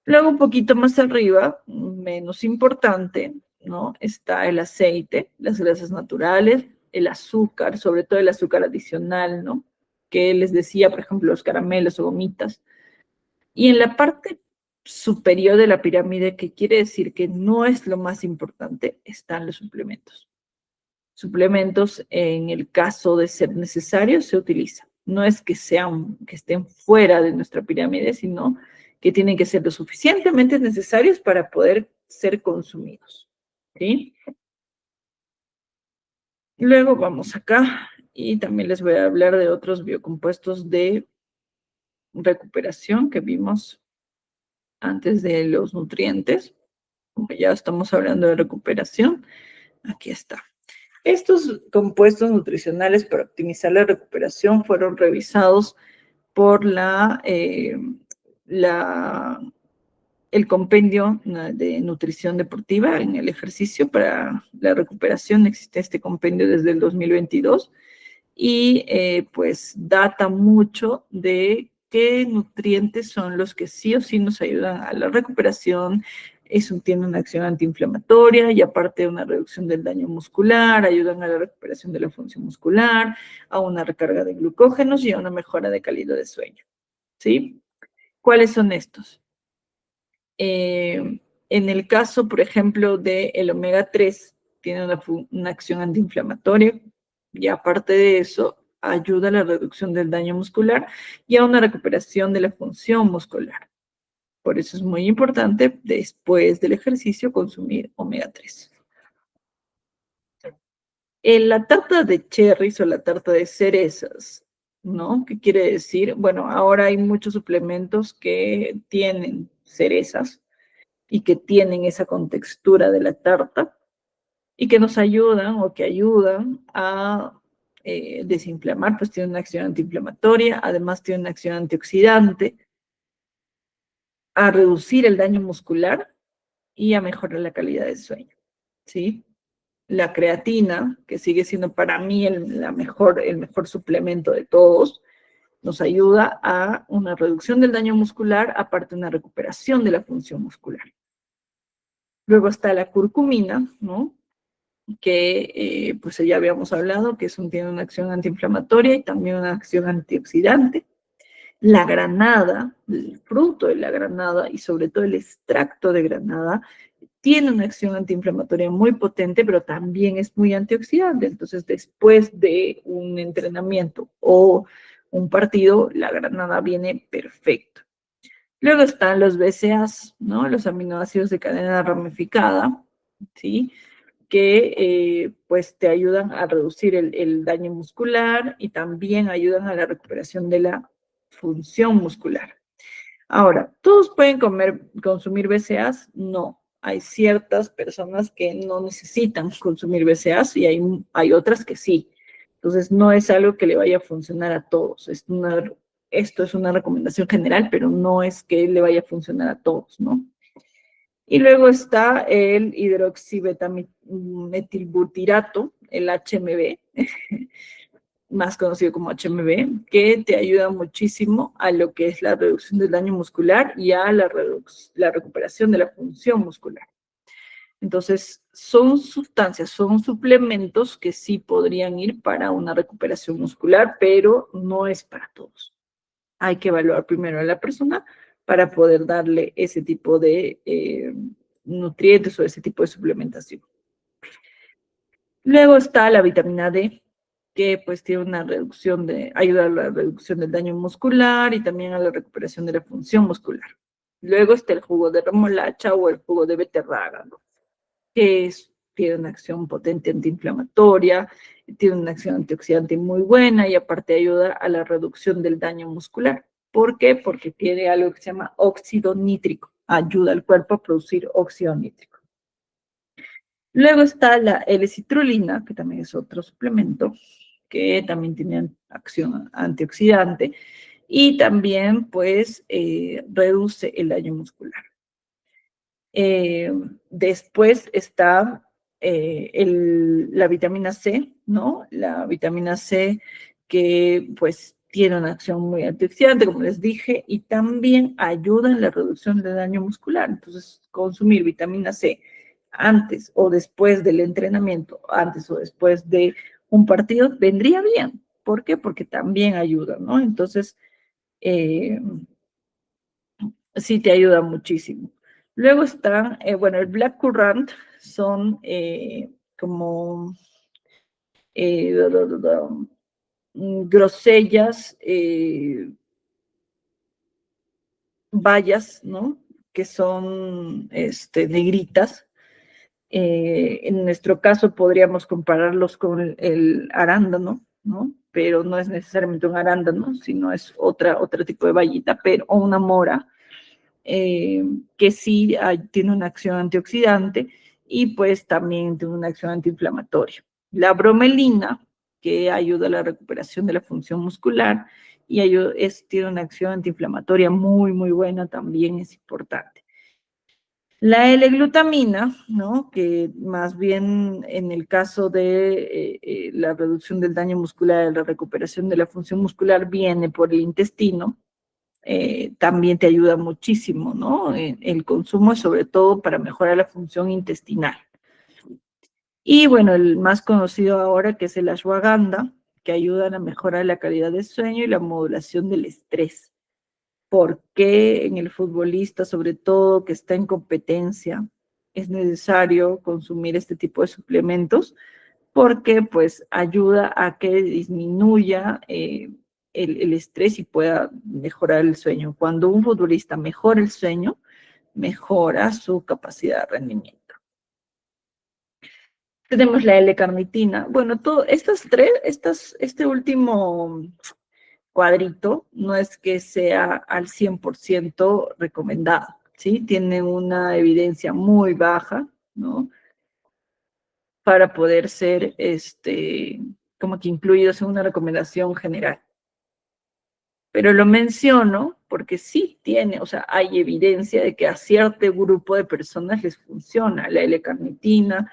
Luego, un poquito más arriba, menos importante, ¿no? Está el aceite, las grasas naturales, el azúcar, sobre todo el azúcar adicional, ¿no? Que les decía, por ejemplo, los caramelos o gomitas. Y en la parte superior de la pirámide, que quiere decir que no es lo más importante, están los suplementos. Suplementos, en el caso de ser necesarios, se utilizan. No es que estén fuera de nuestra pirámide, sino que tienen que ser lo suficientemente necesarios para poder ser consumidos, ¿sí? Luego vamos acá y también les voy a hablar de otros biocompuestos de recuperación que vimos antes de los nutrientes. Como ya estamos hablando de recuperación, aquí está. Estos compuestos nutricionales para optimizar la recuperación fueron revisados por el compendio de nutrición deportiva en el ejercicio para la recuperación. Existe este compendio desde el 2022 y pues data mucho de qué nutrientes son los que sí o sí nos ayudan a la recuperación. Tiene una acción antiinflamatoria y aparte de una reducción del daño muscular, ayudan a la recuperación de la función muscular, a una recarga de glucógenos y a una mejora de calidad de sueño, ¿sí? ¿Cuáles son estos? En el caso, por ejemplo, del omega 3, tiene una acción antiinflamatoria y aparte de eso, ayuda a la reducción del daño muscular y a una recuperación de la función muscular. Por eso es muy importante después del ejercicio consumir omega 3. En la tarta de cherries o la tarta de cerezas, ¿no? ¿Qué quiere decir? Bueno, ahora hay muchos suplementos que tienen cerezas y que tienen esa contextura de la tarta y que nos ayudan o que ayudan a desinflamar, pues tiene una acción antiinflamatoria, además tiene una acción antioxidante, a reducir el daño muscular y a mejorar la calidad del sueño, ¿sí? La creatina, que sigue siendo para mí el mejor suplemento de todos, nos ayuda a una reducción del daño muscular, aparte de una recuperación de la función muscular. Luego está la curcumina, ¿no? Que pues ya habíamos hablado, que tiene una acción antiinflamatoria y también una acción antioxidante. La granada, el fruto de la granada y sobre todo el extracto de granada, tiene una acción antiinflamatoria muy potente, pero también es muy antioxidante. Entonces, después de un entrenamiento o un partido, la granada viene perfecto. Luego están los BCAAs, ¿no? Los aminoácidos de cadena ramificada, ¿sí? Que pues te ayudan a reducir el daño muscular y también ayudan a la recuperación de la función muscular. Ahora, ¿todos pueden consumir BCAAs? No. Hay ciertas personas que no necesitan consumir BCAAs y hay otras que sí. Entonces, no es algo que le vaya a funcionar a todos. Esto es una recomendación general, pero no es que le vaya a funcionar a todos, ¿no? Y luego está el hidroximetilbutirato, el HMB, más conocido como HMB, que te ayuda muchísimo a lo que es la reducción del daño muscular y a la recuperación de la función muscular. Entonces, son sustancias, son suplementos que sí podrían ir para una recuperación muscular, pero no es para todos. Hay que evaluar primero a la persona para poder darle ese tipo de nutrientes o ese tipo de suplementación. Luego está la vitamina D, que pues tiene una ayuda a la reducción del daño muscular y también a la recuperación de la función muscular. Luego está el jugo de remolacha o el jugo de beterraga, ¿no? Que tiene una acción potente antiinflamatoria, tiene una acción antioxidante muy buena y aparte ayuda a la reducción del daño muscular. ¿Por qué? Porque tiene algo que se llama óxido nítrico, ayuda al cuerpo a producir óxido nítrico. Luego está la L-citrulina, que también es otro suplemento, que también tiene acción antioxidante y también pues reduce el daño muscular. Después está la vitamina C, ¿no? La vitamina C que pues tiene una acción muy antioxidante, como les dije, y también ayuda en la reducción del daño muscular. Entonces, consumir vitamina C antes o después del entrenamiento, antes o después de un partido, vendría bien. ¿Por qué? Porque también ayuda, ¿no? Entonces, sí te ayuda muchísimo. Luego está, bueno, el Black Currant son como grosellas, bayas, ¿no? Que son negritas. En nuestro caso podríamos compararlos con el arándano, ¿no? Pero no es necesariamente un arándano, sino es otro tipo de bayita, o una mora, que sí tiene una acción antioxidante y pues también tiene una acción antiinflamatoria. La bromelina, que ayuda a la recuperación de la función muscular y tiene una acción antiinflamatoria muy, muy buena, también es importante. La L-glutamina, ¿no? Que más bien en el caso de la reducción del daño muscular, la recuperación de la función muscular viene por el intestino, también te ayuda muchísimo, ¿no? El consumo es sobre todo para mejorar la función intestinal. Y bueno, el más conocido ahora que es el ashwagandha, que ayudan a mejorar la calidad del sueño y la modulación del estrés. Porque en el futbolista, sobre todo que está en competencia, es necesario consumir este tipo de suplementos porque pues ayuda a que disminuya el estrés y pueda mejorar el sueño. Cuando un futbolista mejora el sueño, mejora su capacidad de rendimiento. Tenemos la L-carnitina. Bueno, este último cuadrito no es que sea al 100% recomendado, ¿sí? Tiene una evidencia muy baja, ¿no? Para poder ser, como que incluidos en una recomendación general. Pero lo menciono porque sí tiene, o sea, hay evidencia de que a cierto grupo de personas les funciona la L-carnitina,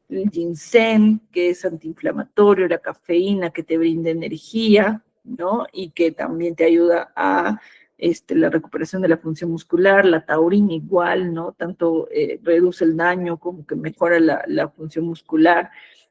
el ginseng, que es antiinflamatorio, la cafeína, que te brinda energía, ¿no? Y que también te ayuda a la recuperación de la función muscular, la taurina igual, ¿no? Tanto reduce el daño como que mejora la función muscular,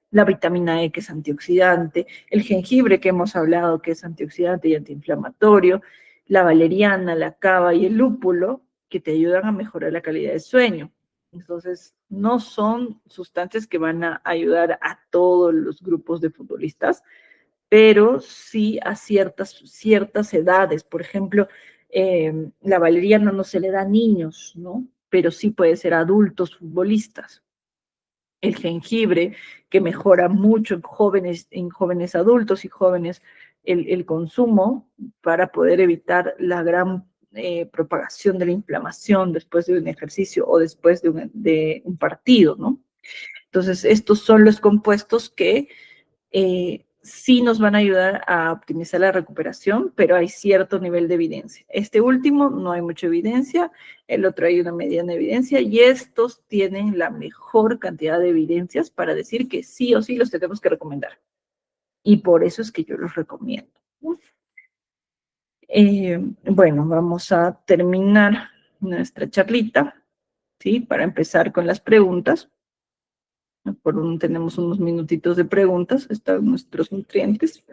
la vitamina E, que es antioxidante, el jengibre que hemos hablado, que es antioxidante y antiinflamatorio, la valeriana, la cava y el lúpulo, que te ayudan a mejorar la calidad del sueño. Entonces, no son sustancias que van a ayudar a todos los grupos de futbolistas, pero sí a ciertas edades. Por ejemplo, la valeriana no se le da a niños, ¿no? Pero sí puede ser a adultos futbolistas. El jengibre, que mejora mucho en jóvenes adultos y jóvenes el consumo para poder evitar la gran propagación de la inflamación después de un ejercicio o después de un partido, ¿no? Entonces, estos son los compuestos que sí nos van a ayudar a optimizar la recuperación, pero hay cierto nivel de evidencia. Este último no hay mucha evidencia, el otro hay una mediana evidencia y estos tienen la mejor cantidad de evidencias para decir que sí o sí los tenemos que recomendar. Y por eso es que yo los recomiendo. Bueno, vamos a terminar nuestra charlita, ¿sí? Para empezar con las preguntas. Tenemos unos minutitos de preguntas, están nuestros nutrientes.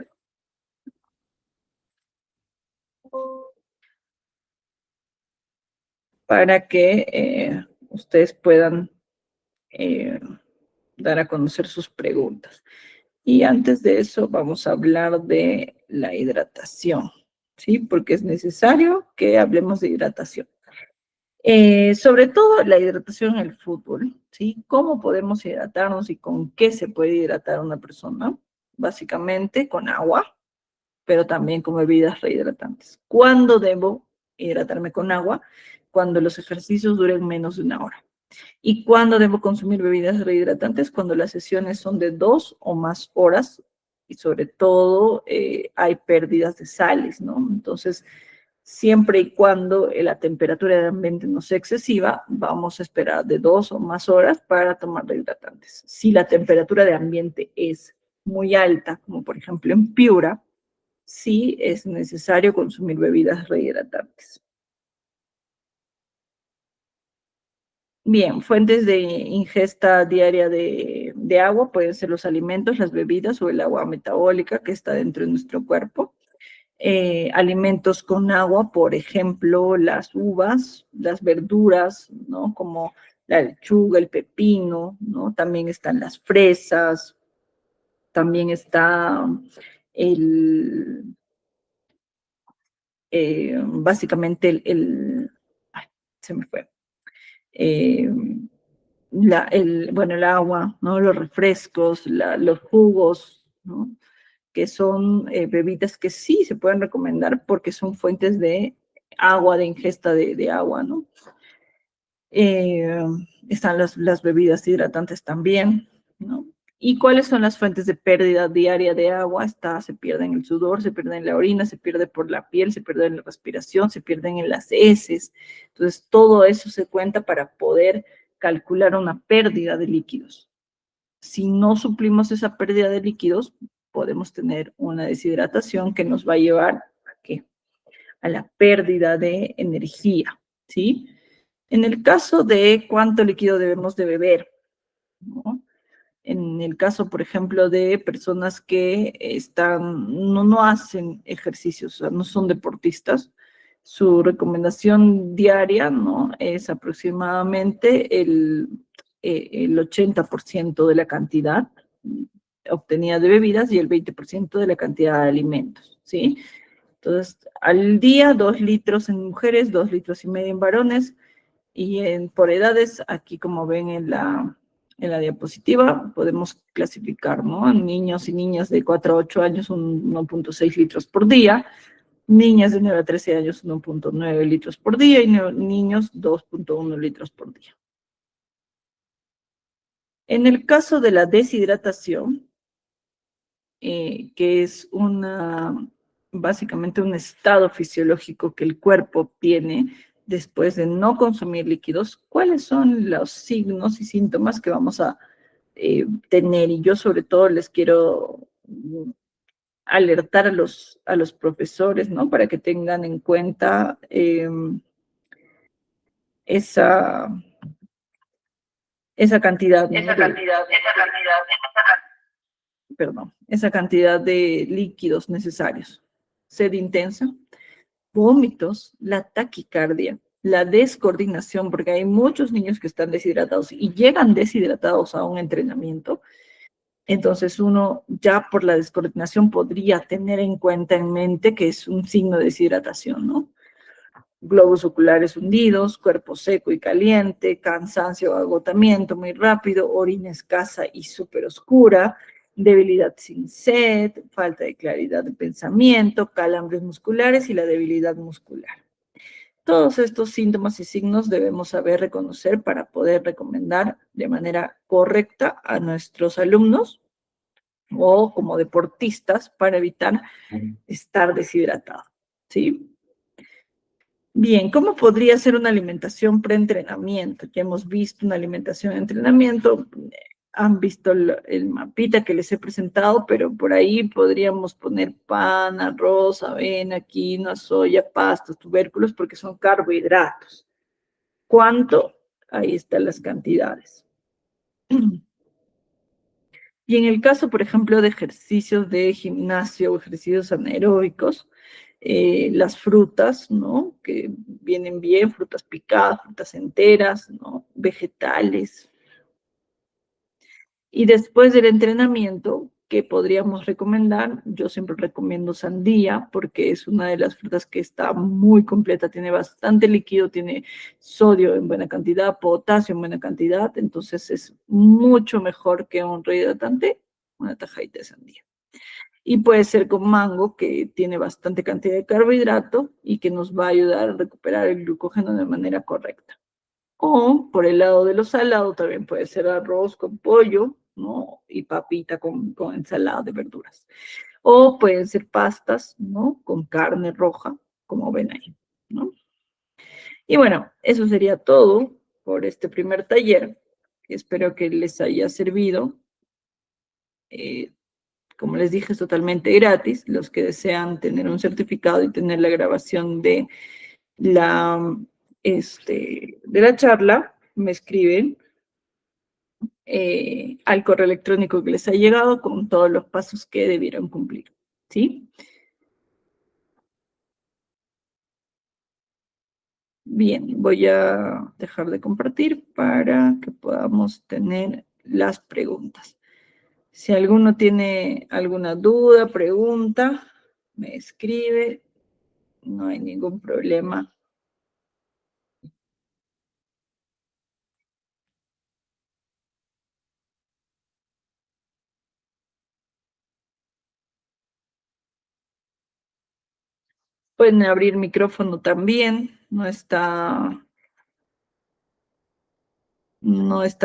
Para que ustedes puedan dar a conocer sus preguntas. Y antes de eso vamos a hablar de la hidratación, ¿sí? Porque es necesario que hablemos de hidratación. Sobre todo la hidratación en el fútbol, ¿sí? ¿Cómo podemos hidratarnos y con qué se puede hidratar una persona? Básicamente con agua, pero también con bebidas rehidratantes. ¿Cuándo debo hidratarme con agua? Cuando los ejercicios duren menos de una hora. ¿Y cuándo debo consumir bebidas rehidratantes? Cuando las sesiones son de 2 o más horas y sobre todo hay pérdidas de sales, ¿no? Entonces, siempre y cuando la temperatura de ambiente no sea excesiva, vamos a esperar de 2 o más horas para tomar rehidratantes. Si la temperatura de ambiente es muy alta, como por ejemplo en Piura, sí es necesario consumir bebidas rehidratantes. Bien, fuentes de ingesta diaria de agua pueden ser los alimentos, las bebidas o el agua metabólica que está dentro de nuestro cuerpo. Alimentos con agua, por ejemplo, las uvas, las verduras, ¿no? Como la lechuga, el pepino, ¿no? También están las fresas, también está básicamente ay, se me fue. Eh, bueno, el agua, ¿no? Los refrescos, los jugos, ¿no? Que son bebidas que sí se pueden recomendar porque son fuentes de agua, de ingesta de agua, ¿no? Están las bebidas hidratantes también, ¿no? ¿Y cuáles son las fuentes de pérdida diaria de agua? Se pierde en el sudor, se pierde en la orina, se pierde por la piel, se pierde en la respiración, se pierden en las heces. Entonces, todo eso se cuenta para poder calcular una pérdida de líquidos. Si no suplimos esa pérdida de líquidos, podemos tener una deshidratación que nos va a llevar ¿a qué? A la pérdida de energía, ¿sí? En el caso de cuánto líquido debemos de beber, ¿no? En el caso, por ejemplo, de personas que no hacen ejercicios, o sea, no son deportistas, su recomendación diaria, ¿no? Es aproximadamente el 80% de la cantidad obtenida de bebidas y el 20% de la cantidad de alimentos, ¿sí? Entonces, al día, 2 litros en mujeres, 2,5 litros en varones, y por edades, aquí como ven en la diapositiva, podemos clasificar, ¿no? En niños y niñas de 4 a 8 años, 1,6 litros por día, niñas de 9 a 13 años, 1,9 litros por día, y niños, 2,1 litros por día. En el caso de la deshidratación, que es básicamente un estado fisiológico que el cuerpo tiene después de no consumir líquidos, ¿cuáles son los signos y síntomas que vamos a tener? Y yo sobre todo les quiero alertar a los profesores, ¿no? Para que tengan en cuenta esa, esa cantidad, ¿no? Esa cantidad de líquidos necesarios. Sed intensa, vómitos, la taquicardia, la descoordinación, porque hay muchos niños que están deshidratados y llegan deshidratados a un entrenamiento. Entonces uno ya por la descoordinación podría tener en cuenta, en mente, que es un signo de deshidratación, ¿no? Globos oculares hundidos, cuerpo seco y caliente, cansancio o agotamiento muy rápido, orina escasa y súper oscura, debilidad sin sed, falta de claridad de pensamiento, calambres musculares y la debilidad muscular. Todos estos síntomas y signos debemos saber reconocer para poder recomendar de manera correcta a nuestros alumnos o como deportistas para evitar estar deshidratado, ¿sí? Bien, ¿cómo podría ser una alimentación preentrenamiento? Ya hemos visto una alimentación de entrenamiento, han visto el mapita que les he presentado, pero por ahí podríamos poner pan, arroz, avena, quinoa, soya, pastos, tubérculos, porque son carbohidratos. ¿Cuánto? Ahí están las cantidades. Y en el caso, por ejemplo, de ejercicios de gimnasio o ejercicios anaeróbicos, las frutas, ¿no? Que vienen bien, frutas picadas, frutas enteras, ¿no? Vegetales. Y después del entrenamiento, ¿qué podríamos recomendar? Yo siempre recomiendo sandía porque es una de las frutas que está muy completa, tiene bastante líquido, tiene sodio en buena cantidad, potasio en buena cantidad, entonces es mucho mejor que un rehidratante, una tajadita de sandía. Y puede ser con mango, que tiene bastante cantidad de carbohidrato y que nos va a ayudar a recuperar el glucógeno de manera correcta. O por el lado de lo salado también puede ser arroz con pollo, ¿no? Y papita con ensalada de verduras. O pueden ser pastas, ¿no? Con carne roja, como ven ahí, ¿no? Y bueno, eso sería todo por este primer taller. Espero que les haya servido. Como les dije, es totalmente gratis. Los que desean tener un certificado y tener la grabación la, de la charla, me escriben al correo electrónico que les ha llegado con todos los pasos que debieron cumplir, ¿sí? Bien, voy a dejar de compartir para que podamos tener las preguntas. Si alguno tiene alguna duda, pregunta, me escribe, no hay ningún problema. Pueden abrir micrófono también, no están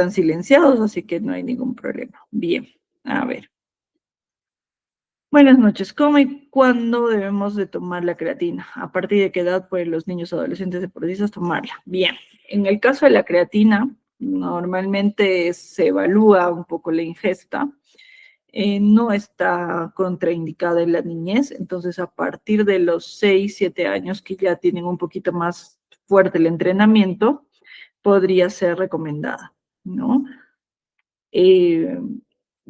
silenciados, así que no hay ningún problema. Bien, a ver. Buenas noches. ¿Cómo y cuándo debemos de tomar la creatina? ¿A partir de qué edad pueden los niños adolescentes deportistas tomarla? Bien, en el caso de la creatina, normalmente se evalúa un poco la ingesta. No está contraindicada en la niñez, entonces a partir de los 6, 7 años que ya tienen un poquito más fuerte el entrenamiento, podría ser recomendada, ¿no?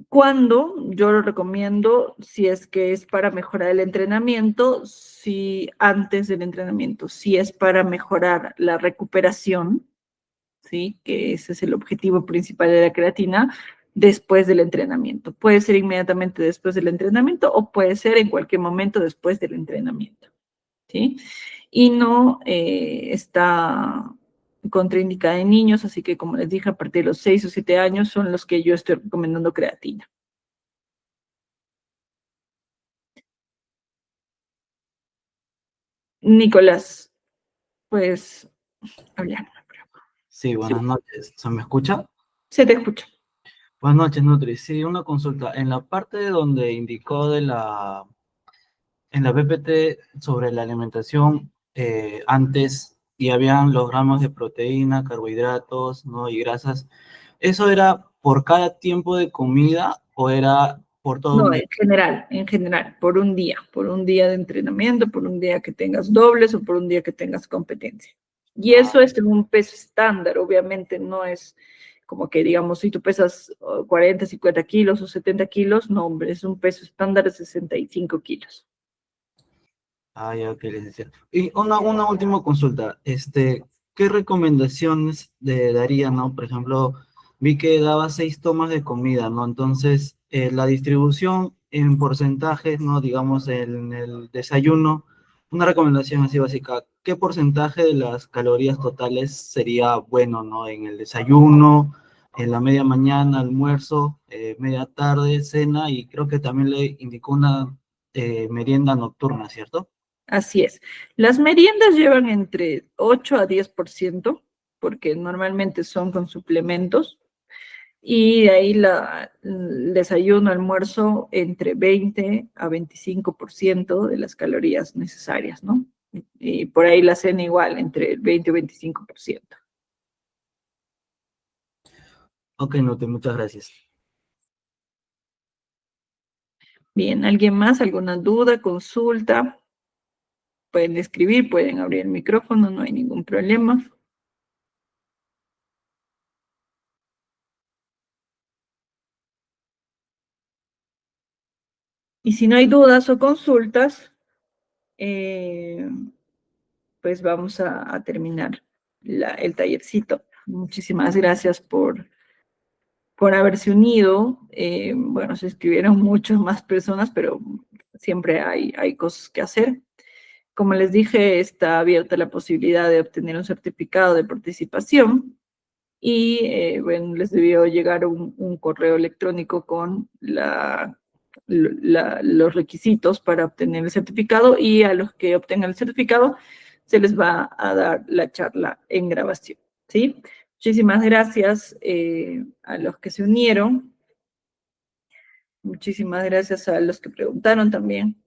¿Cuándo? Yo lo recomiendo si es que es para mejorar el entrenamiento, si antes del entrenamiento, si es para mejorar la recuperación, ¿sí? Que ese es el objetivo principal de la creatina, después del entrenamiento. Puede ser inmediatamente después del entrenamiento o puede ser en cualquier momento después del entrenamiento, ¿sí? Y no está contraindicada en niños, así que como les dije, a partir de los 6 o 7 años son los que yo estoy recomendando creatina. Nicolás, pues, hablar. Sí, buenas noches. ¿Se me escucha? Se te escucha. Buenas noches, Nutri. Sí, una consulta. En la parte donde indicó en la PPT sobre la alimentación, antes y habían los gramos de proteína, carbohidratos, ¿no? Y grasas, ¿eso era por cada tiempo de comida o era por todo No, un día? en general, por un día de entrenamiento, por un día que tengas dobles o por un día que tengas competencia. Y Ah, eso es en un peso estándar, obviamente no es como que, digamos, si tú pesas 40, 50 kilos o 70 kilos, no, hombre, es un peso estándar de 65 kilos. ya, ok, les decía. Y una última consulta. ¿Qué recomendaciones le daría, no? Por ejemplo, vi que daba 6 tomas de comida, ¿no? Entonces, la distribución en porcentajes, ¿no? Digamos, en el desayuno, una recomendación así básica. ¿Qué porcentaje de las calorías totales sería bueno, ¿no? En el desayuno, en la media mañana, almuerzo, media tarde, cena, y creo que también le indicó una merienda nocturna, ¿cierto? Así es. Las meriendas llevan entre 8 a 10%, porque normalmente son con suplementos. Y de ahí el desayuno, almuerzo, entre 20 a 25% de las calorías necesarias, ¿no? Y por ahí la cena igual, entre el 20 o 25%. Ok, Nute, muchas gracias. Bien, ¿alguien más? ¿Alguna duda, consulta? Pueden escribir, pueden abrir el micrófono, no hay ningún problema. Y si no hay dudas o consultas, pues vamos a terminar el tallercito. Muchísimas gracias por haberse unido. Bueno, se inscribieron muchas más personas, pero siempre hay cosas que hacer. Como les dije, está abierta la posibilidad de obtener un certificado de participación y, bueno, les debió llegar un correo electrónico con los requisitos para obtener el certificado, y a los que obtengan el certificado se les va a dar la charla en grabación, ¿sí? Muchísimas gracias a los que se unieron. Muchísimas gracias a los que preguntaron también.